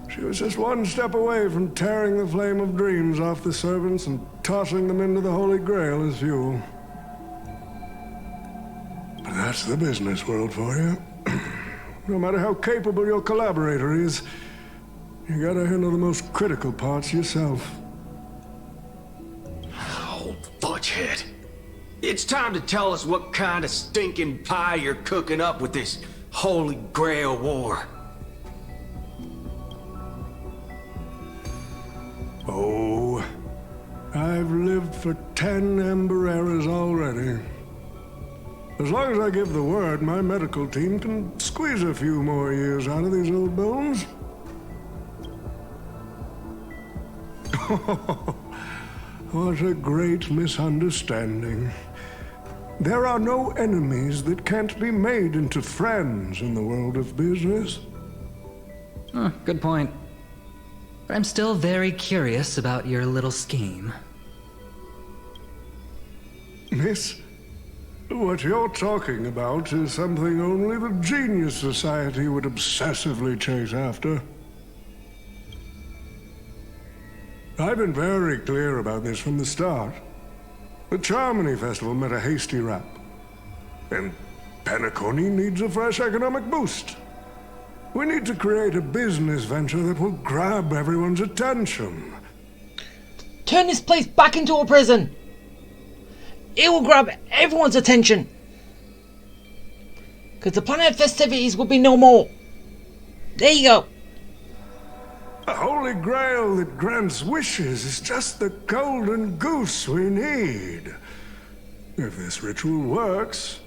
She was just one step away from tearing the flame of dreams off the servants and tossing them into the Holy Grail as fuel. But that's the business world for you. No matter how capable your collaborator is, you gotta handle the most critical parts yourself. Oh, fudgehead. It's time to tell us what kind of stinking pie you're cooking up with this Holy Grail war. Oh, I've lived for 10 Ember Eras already. As long as I give the word, my medical team can squeeze a few more years out of these old bones. What a great misunderstanding. There are no enemies that can't be made into friends in the world of business. Good point. But I'm still very curious about your little scheme. Miss, what you're talking about is something only the Genius Society would obsessively chase after. I've been very clear about this from the start. The Charmony Festival met a hasty wrap. And Penacony needs a fresh economic boost. We need to create a business venture that will grab everyone's attention. Turn this place back into a prison. It will grab everyone's attention. Because the planet festivities will be no more. There you go. A Holy Grail that grants wishes is just the golden goose we need. If this ritual works,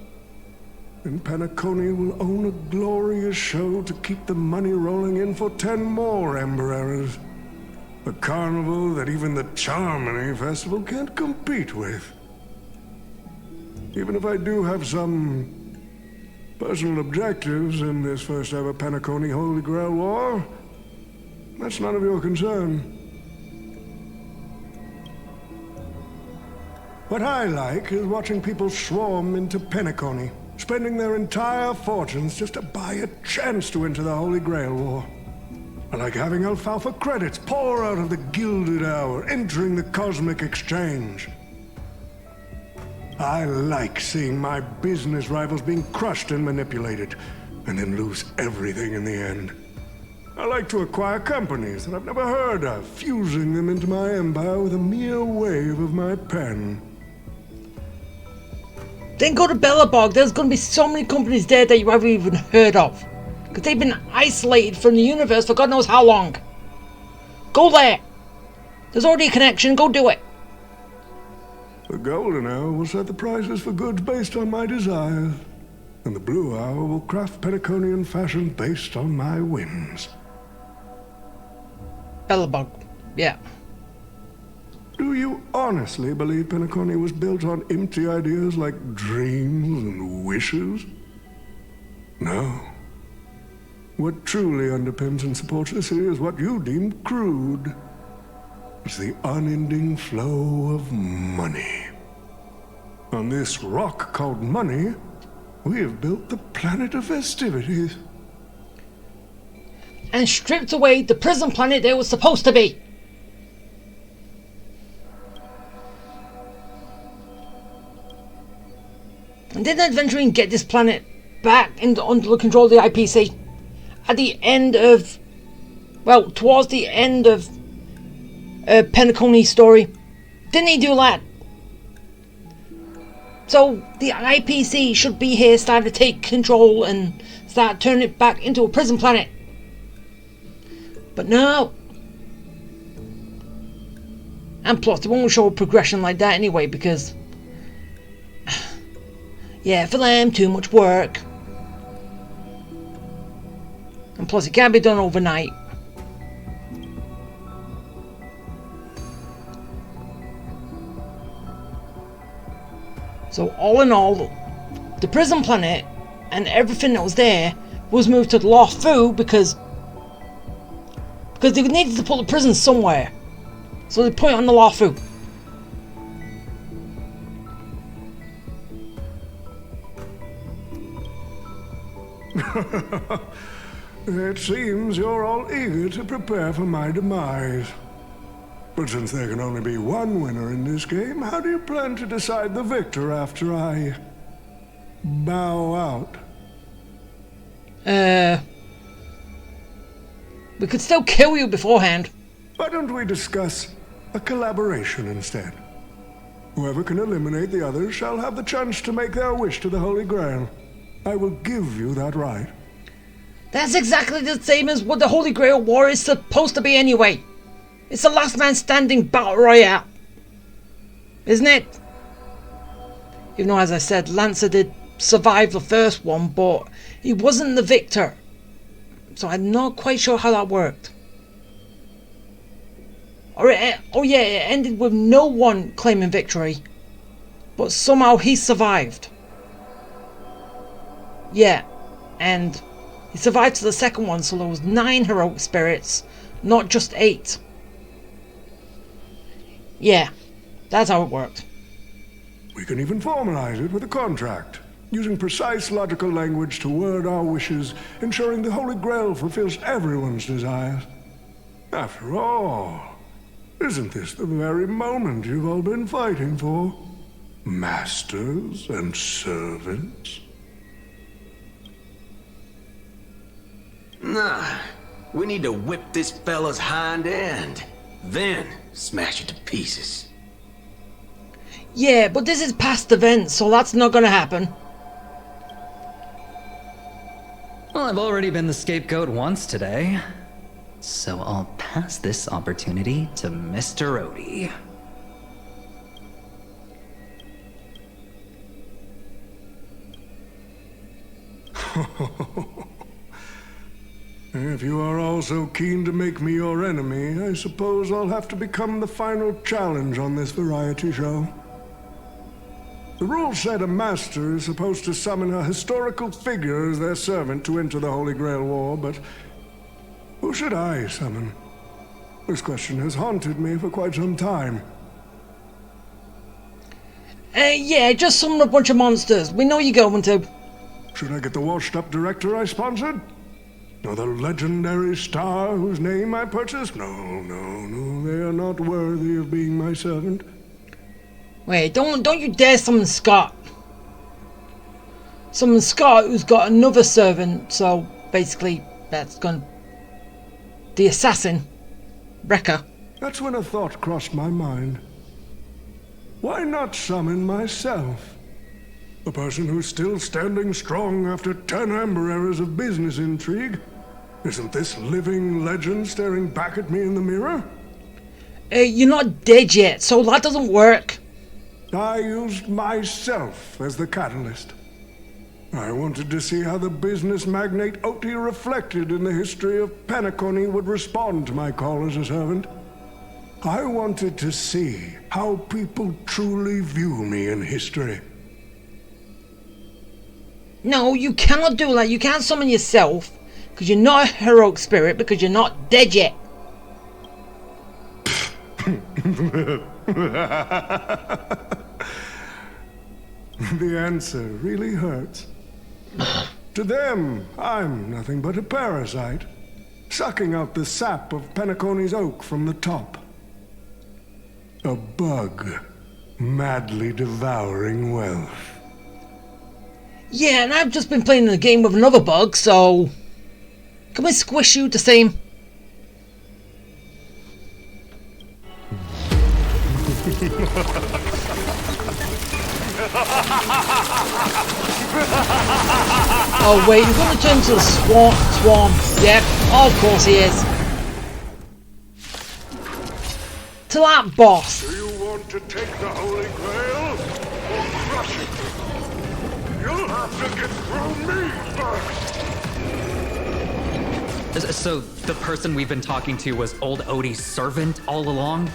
then Penacony will own a glorious show to keep the money rolling in for 10 more Ember Eras. A carnival that even the Charmony Festival can't compete with. Even if I do have some personal objectives in this first ever Penacony Holy Grail War, that's none of your concern. What I like is watching people swarm into Penacony, spending their entire fortunes just to buy a chance to enter the Holy Grail War. I like having alfalfa credits pour out of the Gilded Hour, entering the Cosmic Exchange. I like seeing my business rivals being crushed and manipulated, and then lose everything in the end. I like to acquire companies that I've never heard of, fusing them into my empire with a mere wave of my pen. Then go to Bellabog. There's going to be so many companies there that you haven't even heard of. Because they've been isolated from the universe for God knows how long. Go there. There's already a connection. Go do it. The Golden Hour will set the prices for goods based on my desires. And the Blue Hour will craft Penaconian fashion based on my whims. Bellabog. Yeah. Do you honestly believe Penacony was built on empty ideas like dreams and wishes? No. What truly underpins and supports this city is what you deem crude. It's the unending flow of money. On this rock called money, we have built the planet of festivities. And stripped away the prison planet they were supposed to be. And didn't Adventuring get this planet back under control of the IPC? At the end of... well, towards the end of Penacony's story. Didn't he do that? So the IPC should be here, start to take control and start turning it back into a prison planet. But no. And plus, they won't show a progression like that anyway, because... yeah, for them, too much work. And plus, it can't be done overnight. So, all in all, the prison planet and everything that was there was moved to the Loft-Fu because they needed to put the prison somewhere. So they put it on the Loft-Fu. It seems you're all eager to prepare for my demise. But since there can only be one winner in this game, how do you plan to decide the victor after I bow out? We could still kill you beforehand. Why don't we discuss a collaboration instead? Whoever can eliminate the others shall have the chance to make their wish to the Holy Grail. I will give you that right. That's exactly the same as what the Holy Grail War is supposed to be anyway. It's the last man standing battle royale. Isn't it? Even though, as I said, Lancer did survive the first one, but he wasn't the victor. So I'm not quite sure how that worked. Oh yeah, it ended with no one claiming victory. But somehow he survived. Yeah, and he survived to the second one, so there was 9 heroic spirits, not just 8. Yeah, that's how it worked. We can even formalize it with a contract, using precise logical language to word our wishes, ensuring the Holy Grail fulfills everyone's desires. After all, isn't this the very moment you've all been fighting for? Masters and servants? Nah, we need to whip this fella's hind end, then smash it to pieces. Yeah, but this is past events, so that's not gonna happen. Well, I've already been the scapegoat once today, so I'll pass this opportunity to Mr. Odie. If you are all so keen to make me your enemy, I suppose I'll have to become the final challenge on this variety show. The rules said a master is supposed to summon a historical figure as their servant to enter the Holy Grail War, but who should I summon? This question has haunted me for quite some time. Yeah, just summon a bunch of monsters. We know you're going to. Should I get the washed-up director I sponsored? Or the legendary star whose name I purchased? No, they are not worthy of being my servant. Wait, don't you dare summon Scott. Summon Scott, who's got another servant, so basically that's gonna... the assassin, Wrecker. That's when a thought crossed my mind. Why not summon myself? A person who's still standing strong after 10 amber eras of business intrigue. Isn't this living legend staring back at me in the mirror? You're not dead yet, so that doesn't work. I used myself as the catalyst. I wanted to see how the business magnate Oti reflected in the history of Penacony would respond to my call as a servant. I wanted to see how people truly view me in history. No, you cannot do that. You can't summon yourself, because you're not a heroic spirit, because you're not dead yet. The answer really hurts. To them, I'm nothing but a parasite, sucking out the sap of Penacony's oak from the top. A bug, madly devouring wealth. Yeah, and I've just been playing the game with another bug, so... can we squish you the same? Oh wait, he's gonna turn to the swarm. Yep, of course he is. To that boss. Do you want to take the Holy Grail or crush it? You'll have to get through me first. So the person we've been talking to was old Odie's servant all along?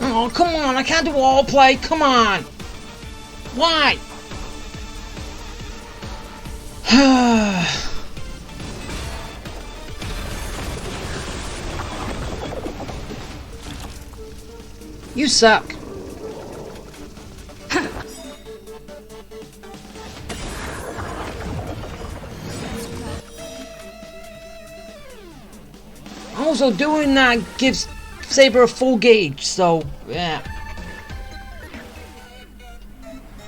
Oh, come on, I can't do all play, come on! Why? You suck. Also, doing that gives Saber a full gauge, so yeah.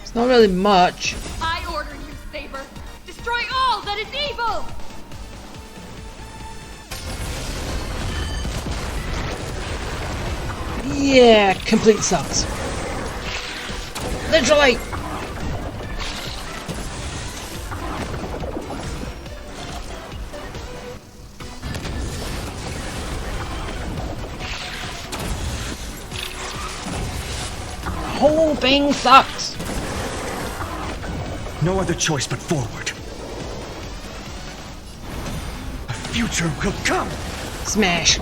It's not really much. I order you, Saber. Destroy all that is evil! Yeah, complete sucks. Literally. Whole thing sucks. No other choice but forward. A future will come. Smash.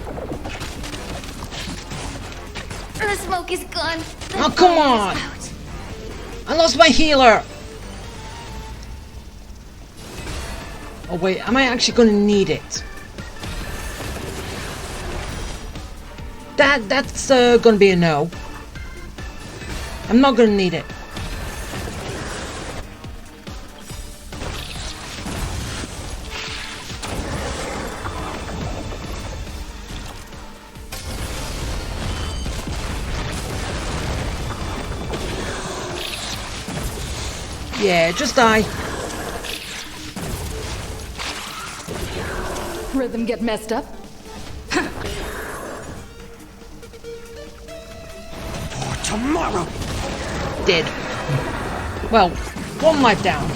The smoke is gone. Oh, come on. I lost my healer. Oh wait, am I actually gonna need it? That's gonna be a no. I'm not gonna need it. Yeah, just die. Rhythm get messed up? For tomorrow. Dead. Well, one life down.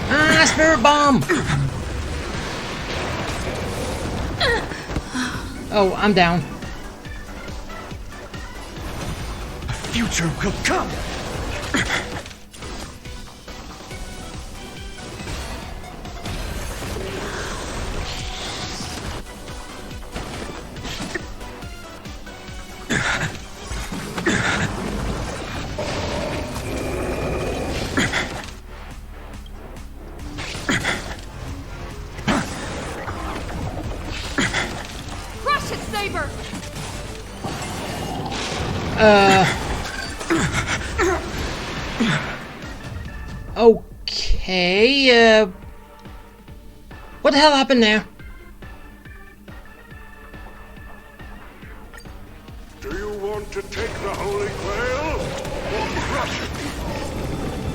Ah, spirit bomb! Oh, I'm down. The future will come! Crush it, Saber! Okay, what the hell happened there? Do you want to take the Holy Grail or crush it?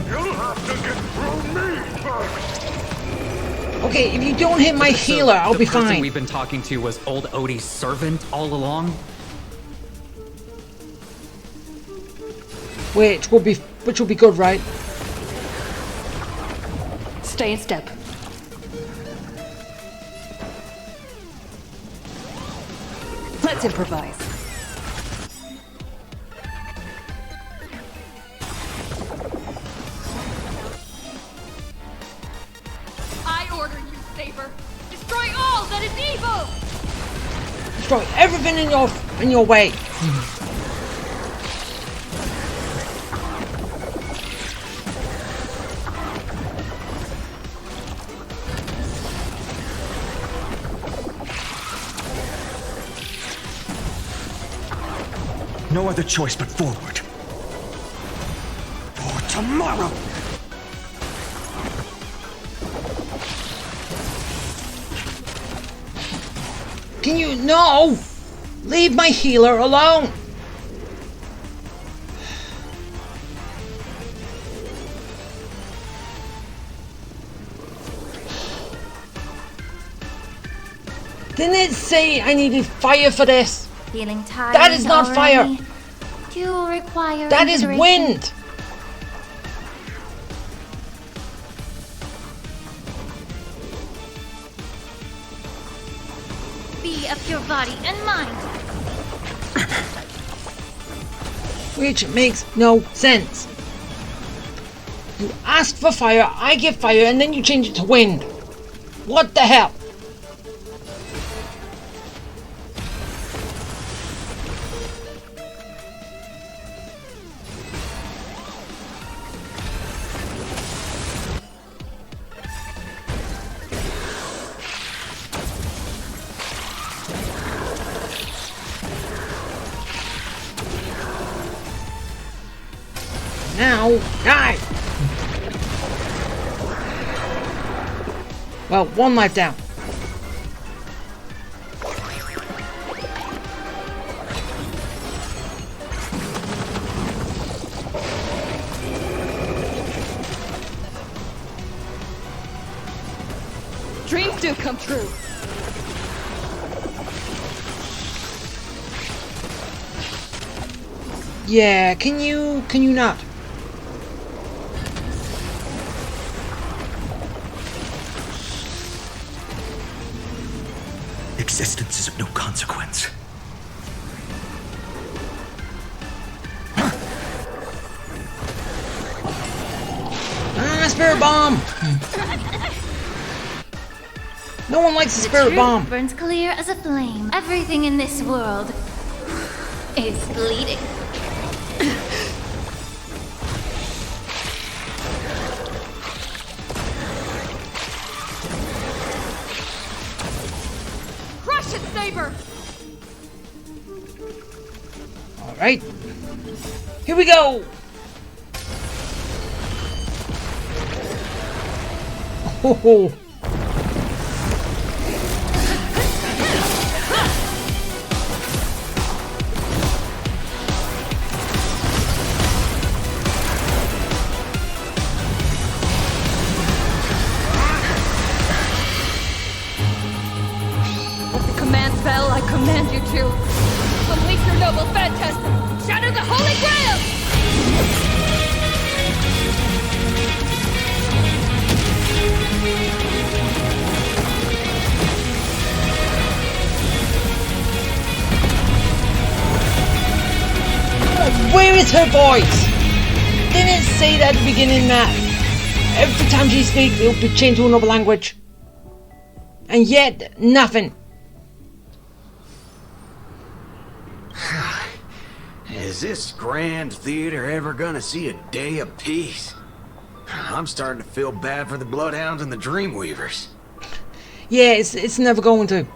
You'll have to get through me first. Okay, if you don't hit my healer, I'll be The person fine. we've been talking to was old Odie's servant all along? Which will be good, right? Stay in step. Let's improvise. I order you, Saber. Destroy all that is evil! Destroy everything in your way. No other choice but forward. For tomorrow! Can you no? Leave my healer alone. Didn't it say I needed fire for this? Feeling tired? That is not already? fire. You will require That is consideration. wind. Be of your body and mind. Which makes no sense. You ask for fire, I give fire, and then you change it to wind. What the hell? Now, die! Well, one life down. Dreams do come true. Yeah, can you not? Existence is of no consequence. Ah, spirit bomb! No one likes a spirit Truth bomb. burns clear as a flame. Everything in this world is bleeding. Crush it, Saber! All right, here we go. Ho ho. With the command spell, I command you to unleash your noble phantasm! Shatter the Holy Grail! her voice. Didn't it say that at the beginning that every time she speaks it will be changed to another language? And yet, nothing. Is this grand theater ever gonna see a day of peace? I'm starting to feel bad for the Bloodhounds and the Dreamweavers. Yeah, it's never going to.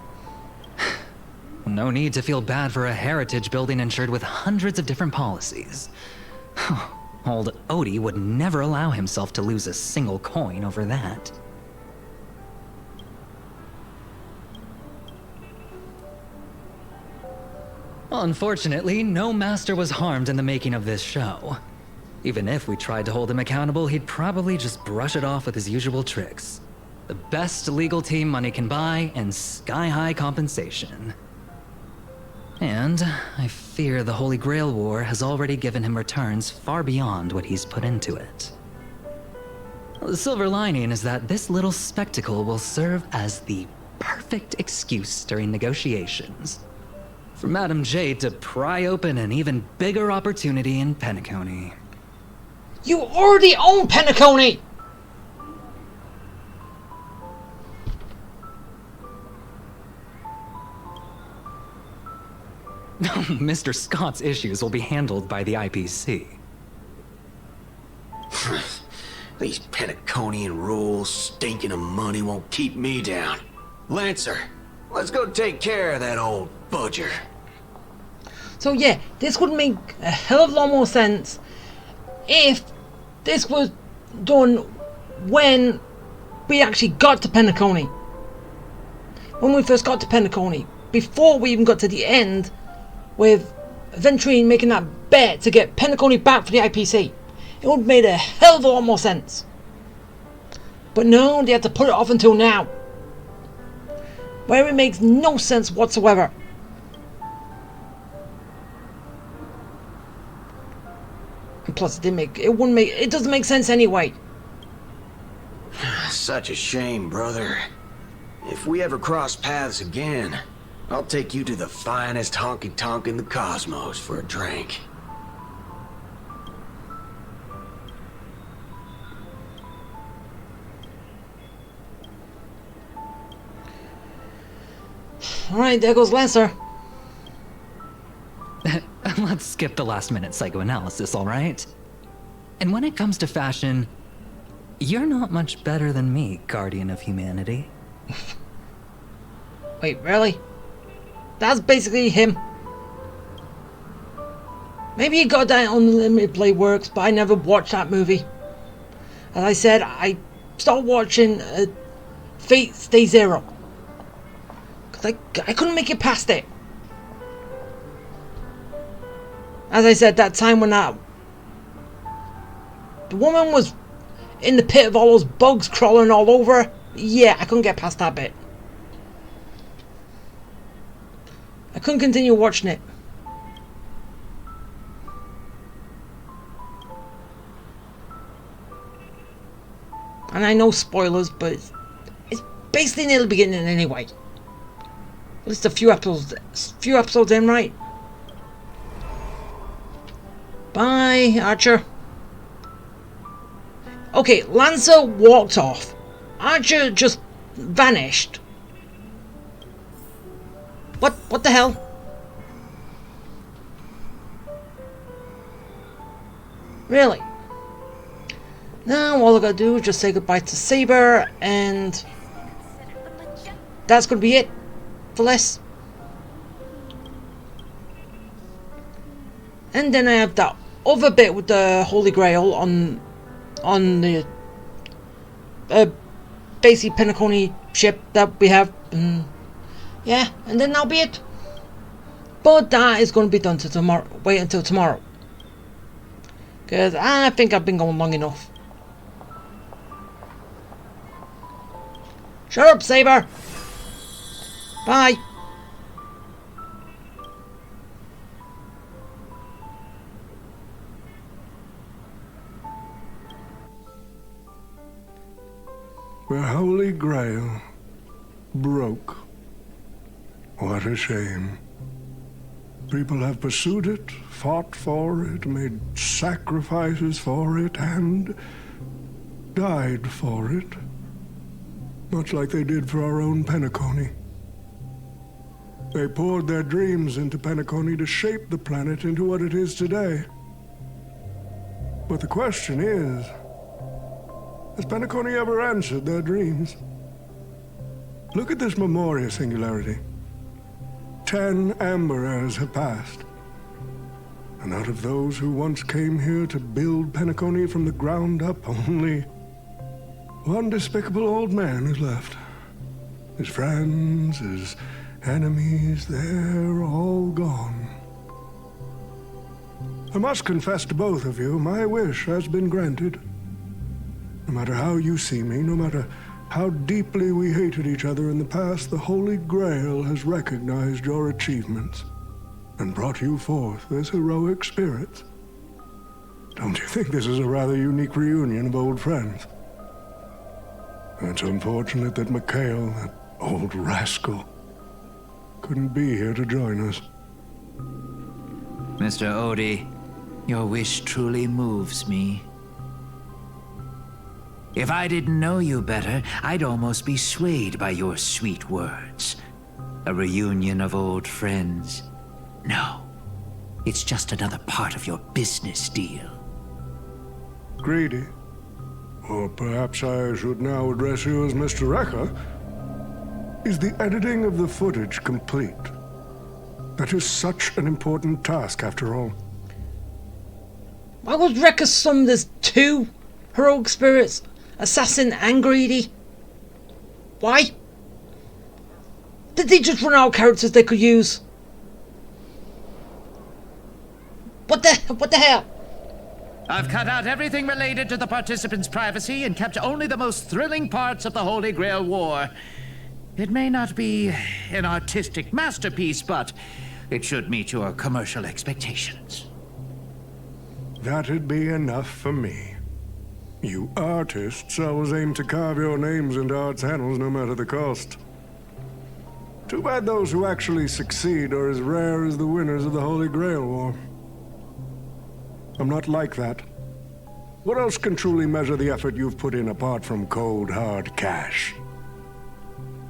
No need to feel bad for a heritage building insured with hundreds of different policies. Old Odie would never allow himself to lose a single coin over that. Unfortunately, no master was harmed in the making of this show. Even if we tried to hold him accountable, he'd probably just brush it off with his usual tricks. The best legal team money can buy, and sky-high compensation. And I fear the Holy Grail War has already given him returns far beyond what he's put into it. The silver lining is that this little spectacle will serve as the perfect excuse during negotiations for Madame Jade to pry open an even bigger opportunity in Penacony. You already own Penacony! Mr. Scott's issues will be handled by the IPC. These Penaconian rules, stinking of money, won't keep me down. Lancer, let's go take care of that old budger. So yeah, this would make a hell of a lot more sense if this was done when we actually got to Penacony. When we first got to Penacony, before we even got to the end, with Venturine making that bet to get Penacony back for the IPC. It would have made a hell of a lot more sense. But no, they had to put it off until now, where it makes no sense whatsoever. And plus, it doesn't make sense anyway. Such a shame, brother. If we ever cross paths again, I'll take you to the finest honky-tonk in the cosmos for a drink. Alright, there goes Lancer. Let's skip the last-minute psychoanalysis, alright? And when it comes to fashion, you're not much better than me, Guardian of Humanity. Wait, really? That's basically him. Maybe he got that on Unlimited Blade Works, but I never watched that movie. As I said, I started watching Fate Stay Zero, because I couldn't make it past it. As I said, that time when the woman was in the pit of all those bugs crawling all over, yeah, I couldn't get past that bit. I couldn't continue watching it. And I know spoilers, but it's basically near the beginning anyway. At least a few episodes in, right? Bye, Archer. Okay, Lancer walked off. Archer just vanished. What the hell? Really? Now all I gotta do is just say goodbye to Saber, and that's gonna be it for this. And then I have that other bit with the Holy Grail on the basic Penacony ship that we have. Yeah, and then that'll be it. But that is going to be done till tomorrow. Wait until tomorrow, because I think I've been going long enough. Shut up, Saber. Bye. The Holy Grail broke. What a shame. People have pursued it, fought for it, made sacrifices for it, and died for it. Much like they did for our own Penacony. They poured their dreams into Penacony to shape the planet into what it is today. But the question is, has Penacony ever answered their dreams? Look at this Memoria singularity. 10 Amber Heirs have passed. And out of those who once came here to build Penacony from the ground up, only one despicable old man is left. His friends, his enemies, they're all gone. I must confess to both of you, my wish has been granted. No matter how you see me, no matter how deeply we hated each other in the past, the Holy Grail has recognized your achievements and brought you forth as heroic spirits. Don't you think this is a rather unique reunion of old friends? It's unfortunate that Mikhail, that old rascal, couldn't be here to join us. Mr. Odie, your wish truly moves me. If I didn't know you better, I'd almost be swayed by your sweet words. A reunion of old friends. No, it's just another part of your business deal. Greedy? Or perhaps I should now address you as Mr. Rekka. Is the editing of the footage complete? That is such an important task, after all. Why was Rekka summoned as 2 heroic spirits? Assassin and Greedy? Why? Did they just run out of characters they could use? What the hell? I've cut out everything related to the participants' privacy and kept only the most thrilling parts of the Holy Grail War. It may not be an artistic masterpiece, but it should meet your commercial expectations. That'd be enough for me. You artists always aim to carve your names into art's annals no matter the cost. Too bad those who actually succeed are as rare as the winners of the Holy Grail War. I'm not like that. What else can truly measure the effort you've put in apart from cold, hard cash?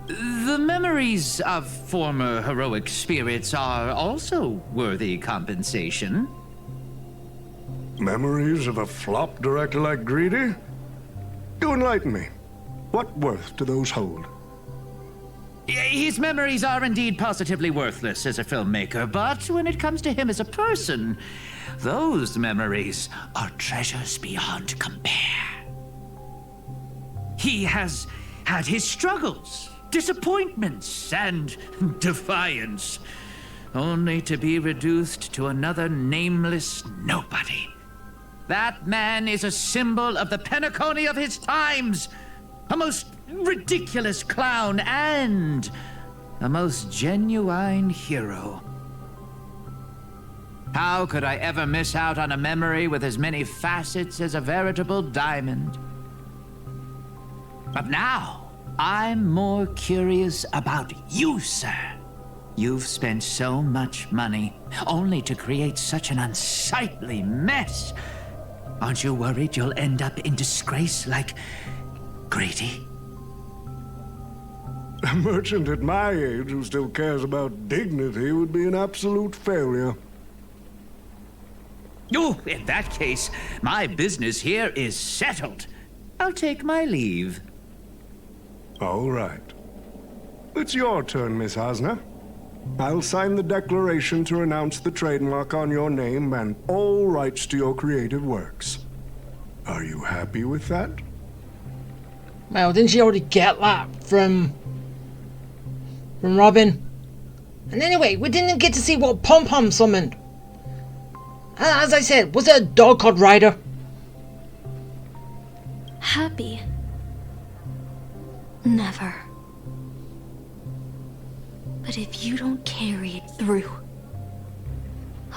The memories of former heroic spirits are also worthy compensation. Memories of a flop director like Greedy? Do enlighten me. What worth do those hold? His memories are indeed positively worthless as a filmmaker, but when it comes to him as a person, those memories are treasures beyond compare. He has had his struggles, disappointments, and defiance, only to be reduced to another nameless nobody. That man is a symbol of the Penacony of his times, a most ridiculous clown and a most genuine hero. How could I ever miss out on a memory with as many facets as a veritable diamond? But now, I'm more curious about you, sir. You've spent so much money, only to create such an unsightly mess. Aren't you worried you'll end up in disgrace like Greedy? A merchant at my age who still cares about dignity would be an absolute failure. Oh, in that case, my business here is settled. I'll take my leave. All right. It's your turn, Miss Hasna. I'll sign the declaration to renounce the trademark on your name and all rights to your creative works. Are you happy with that? Well, didn't she already get that from Robin? And anyway, we didn't get to see what Pom Pom summoned. As I said, was it a dog called Ryder? Happy? Never. But if you don't carry it through,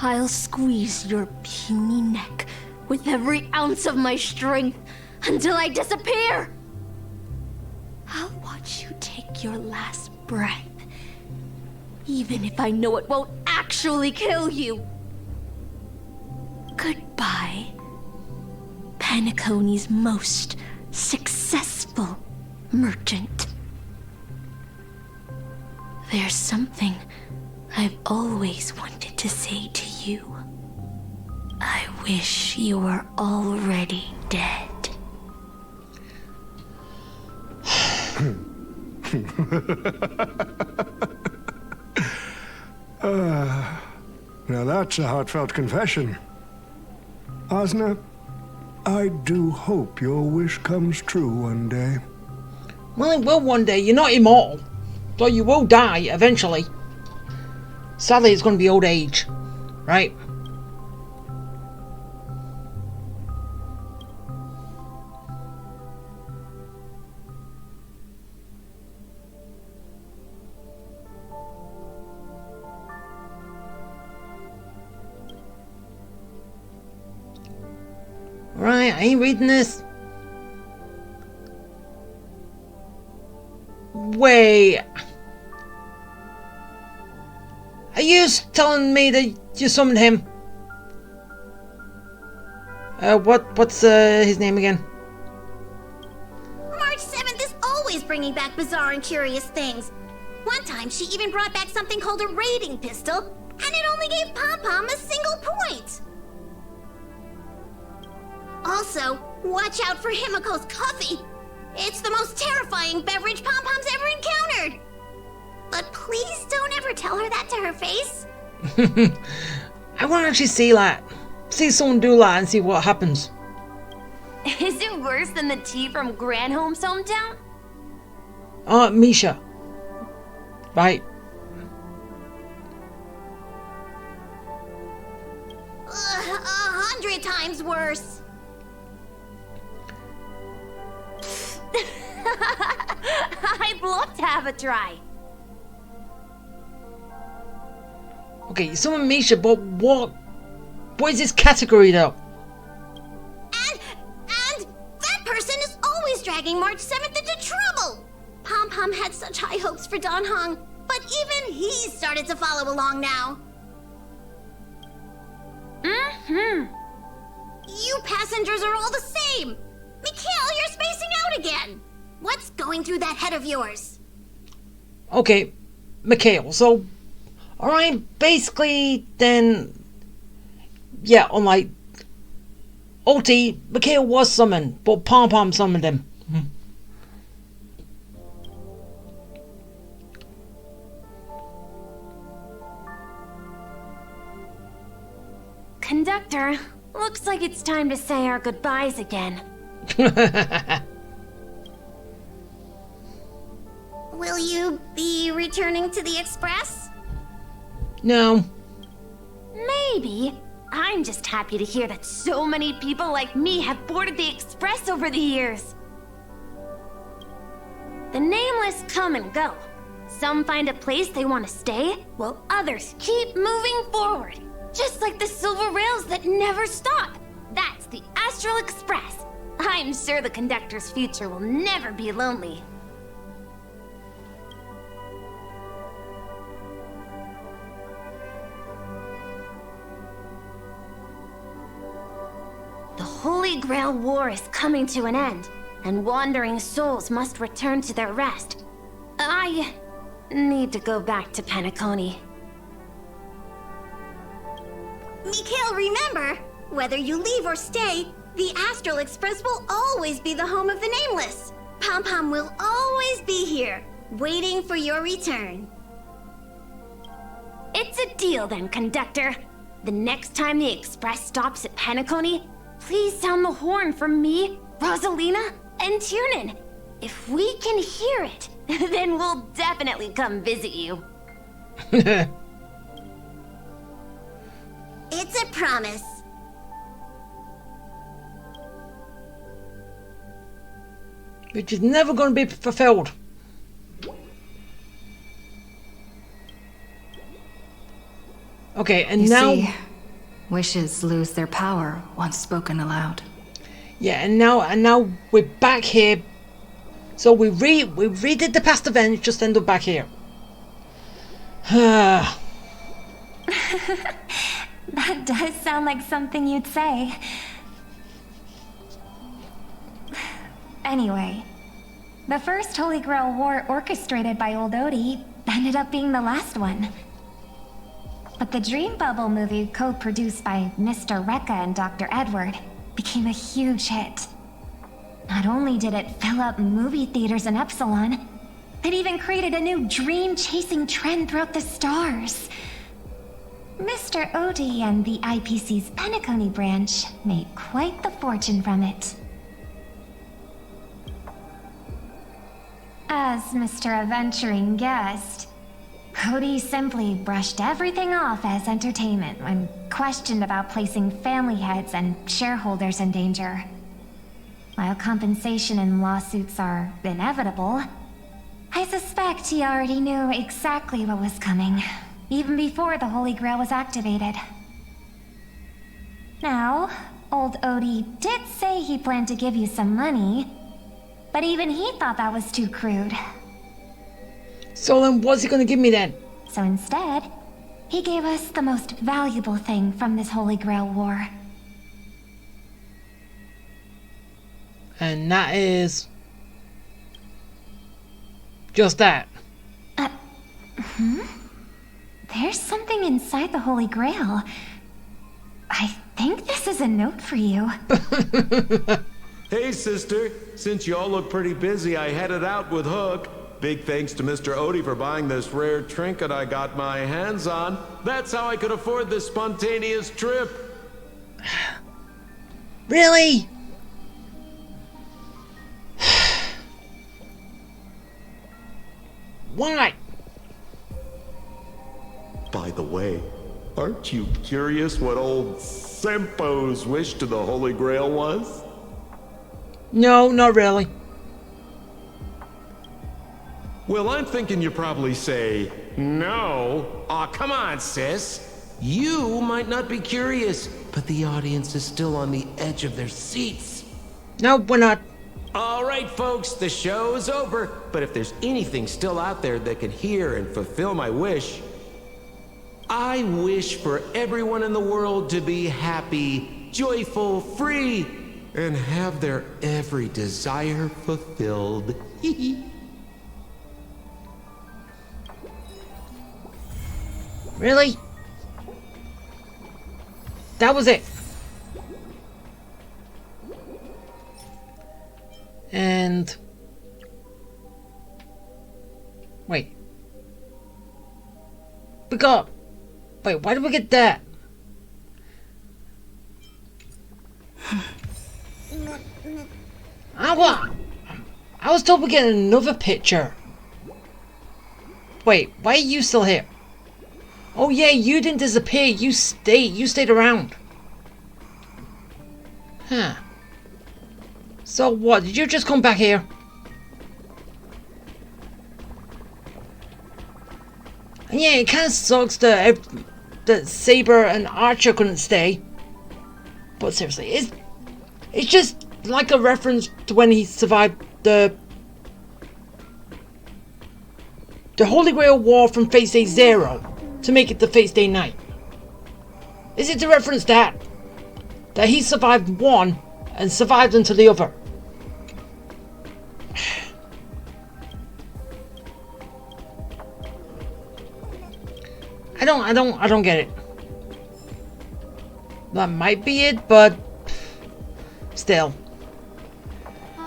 I'll squeeze your puny neck with every ounce of my strength until I disappear. I'll watch you take your last breath, even if I know it won't actually kill you. Goodbye, Penacony's most successful merchant. There's something I've always wanted to say to you. I wish you were already dead. Now that's a heartfelt confession. Osna, I do hope your wish comes true one day. Well, it will one day. You're not immortal. So you will die eventually. Sadly, it's going to be old age. Right? Right, I ain't reading this. Wait. Are you telling me that you summoned him? What's his name again? March 7th is always bringing back bizarre and curious things. One time she even brought back something called a raiding pistol, and it only gave Pom-Pom a single point. Also, watch out for Himiko's coffee. It's the most terrifying beverage Pom-Pom's ever encountered. But please don't ever tell her that to her face. I want to actually see that. See someone do that and see what happens. Is it worse than the tea from Granholm's hometown? Misha. Right. 100 times worse. I'd love to have a try. Okay, someone Misha, but what is this category though? And that person is always dragging March 7th into trouble. Pom-Pom had such high hopes for Don Hong, but even he's started to follow along now. You passengers are all the same. Mikhail, you're spacing out again. What's going through that head of yours? Okay, Mikhail, so... Alright, basically, then... Yeah, unlike... Ulti, Mikhail was summoned, but Pom-Pom summoned him. Conductor, looks like it's time to say our goodbyes again. Will you be returning to the Express? No. Maybe. I'm just happy to hear that so many people like me have boarded the Express over the years. The nameless come and go. Some find a place they want to stay, while others keep moving forward. Just like the silver rails that never stop. That's the Astral Express. I'm sure the conductor's future will never be lonely. The Holy Grail War is coming to an end, and wandering souls must return to their rest. I need to go back to Penacony. Mikhail, remember, whether you leave or stay, the Astral Express will always be the home of the Nameless. Pom-Pom will always be here, waiting for your return. It's a deal then, conductor. The next time the Express stops at Penacony, please sound the horn for me, Rosalina, and Tiernan. If we can hear it, then we'll definitely come visit you. It's a promise. Which is never going to be fulfilled. Okay, and now... See, wishes lose their power once spoken aloud. Yeah, and now we're back here. So we redid the past events, just end up back here. That does sound like something you'd say. Anyway, the first Holy Grail war orchestrated by Old Odie ended up being the last one. But the Dream Bubble movie, co-produced by Mr. Rekka and Dr. Edward, became a huge hit. Not only did it fill up movie theaters in Epsilon, it even created a new dream-chasing trend throughout the stars. Mr. Odie and the IPC's Penacony branch made quite the fortune from it. As Mr. Adventuring guest, Odie simply brushed everything off as entertainment when questioned about placing family heads and shareholders in danger. While compensation and lawsuits are inevitable, I suspect he already knew exactly what was coming, even before the Holy Grail was activated. Now, old Odie did say he planned to give you some money, but even he thought that was too crude. So then what's he gonna give me then? So instead, he gave us the most valuable thing from this Holy Grail war. And that is... just that. There's something inside the Holy Grail. I think this is a note for you. Hey, sister. Since you all look pretty busy, I headed out with Hook. Big thanks to Mr. Odie for buying this rare trinket I got my hands on. That's how I could afford this spontaneous trip. Really? Why? By the way, aren't you curious what old Sempo's wish to the Holy Grail was? No, not really. Well, I'm thinking you probably say, no. Aw, come on, sis. You might not be curious, but the audience is still on the edge of their seats. No, we're not. All right, folks, the show's over. But if there's anything still out there that can hear and fulfill my wish, I wish for everyone in the world to be happy, joyful, free, and have their every desire fulfilled. Really? That was it. And... wait. We got... wait, why did we get that? I was told we get another picture. Wait, why are you still here? Oh yeah, you didn't disappear. You stayed around. Huh. So what? Did you just come back here? And yeah, it kind of sucks that Saber and Archer couldn't stay. But seriously, it's just like a reference to when he survived the Holy Grail War from Face Day 0 to make it to Face Day 9. Is it to reference that he survived one and survived until the other? I don't get it. That might be it, but still.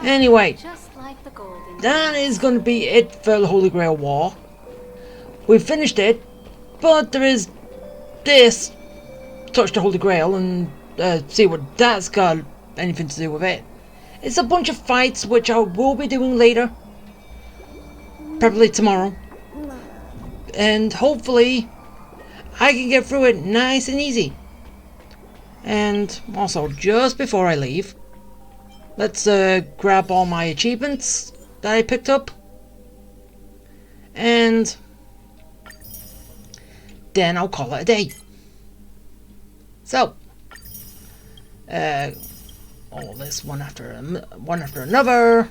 Anyway, just like the golden that is going to be it for the Holy Grail War. We've finished it, but there is this Touch the Holy Grail and see what that's got anything to do with it. It's a bunch of fights which I will be doing later, probably tomorrow, and hopefully I can get through it nice and easy. And also, just before I leave, let's grab all my achievements that I picked up, and then I'll call it a day. So, all this one after another.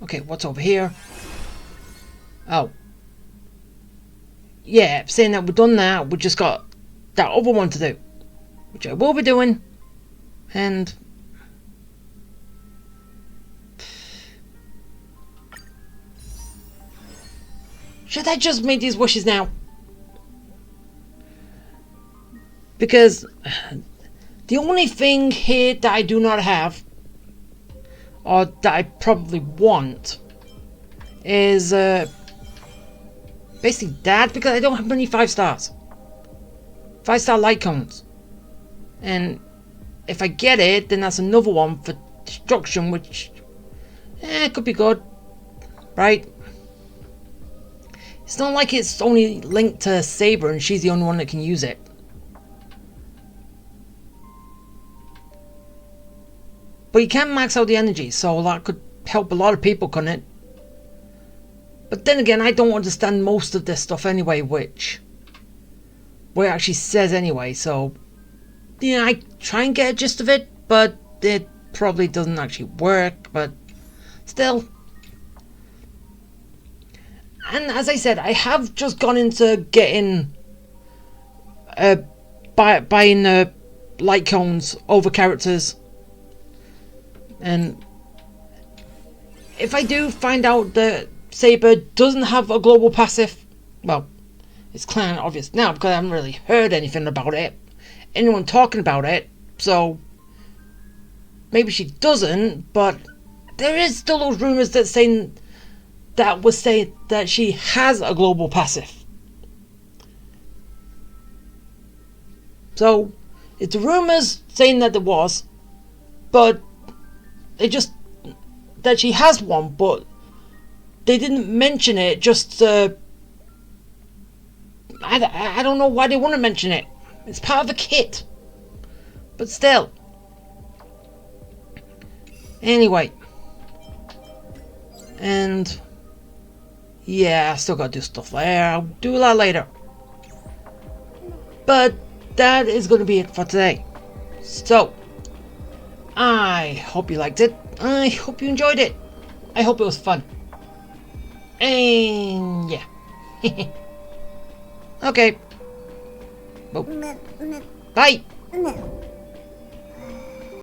Okay, what's over here? Oh. Yeah, saying that we've done that, we just got that other one to do. Which I will be doing. And... should I just make these wishes now? Because the only thing here that I do not have, or that I probably want, is basically that, because I don't have many 5 stars. 5-star light cones. And if I get it, then that's another one for destruction, which could be good, right? It's not like it's only linked to Saber and she's the only one that can use it. But you can max out the energy, so that could help a lot of people, couldn't it? But then again, I don't understand most of this stuff anyway, which... what it actually says anyway, so... yeah, I try and get a gist of it, but it probably doesn't actually work, but... still... and as I said, I have just gone into getting... buying light cones over characters. And... if I do find out that Saber doesn't have a global passive... well, it's kind of obvious now because I haven't really heard anything about it. Anyone talking about it, so... maybe she doesn't, but... there is still those rumours that saying... that was saying that she has a global passive. So, it's rumours saying that there was, but they just that she has one, but they didn't mention it. Just I don't know why they want to mention it. It's part of the kit, but still. Anyway, and yeah, I still gotta do stuff there. I'll do a lot later. But that is going to be it for today. So, I hope you liked it. I hope you enjoyed it. I hope it was fun. And yeah. Okay. Bye.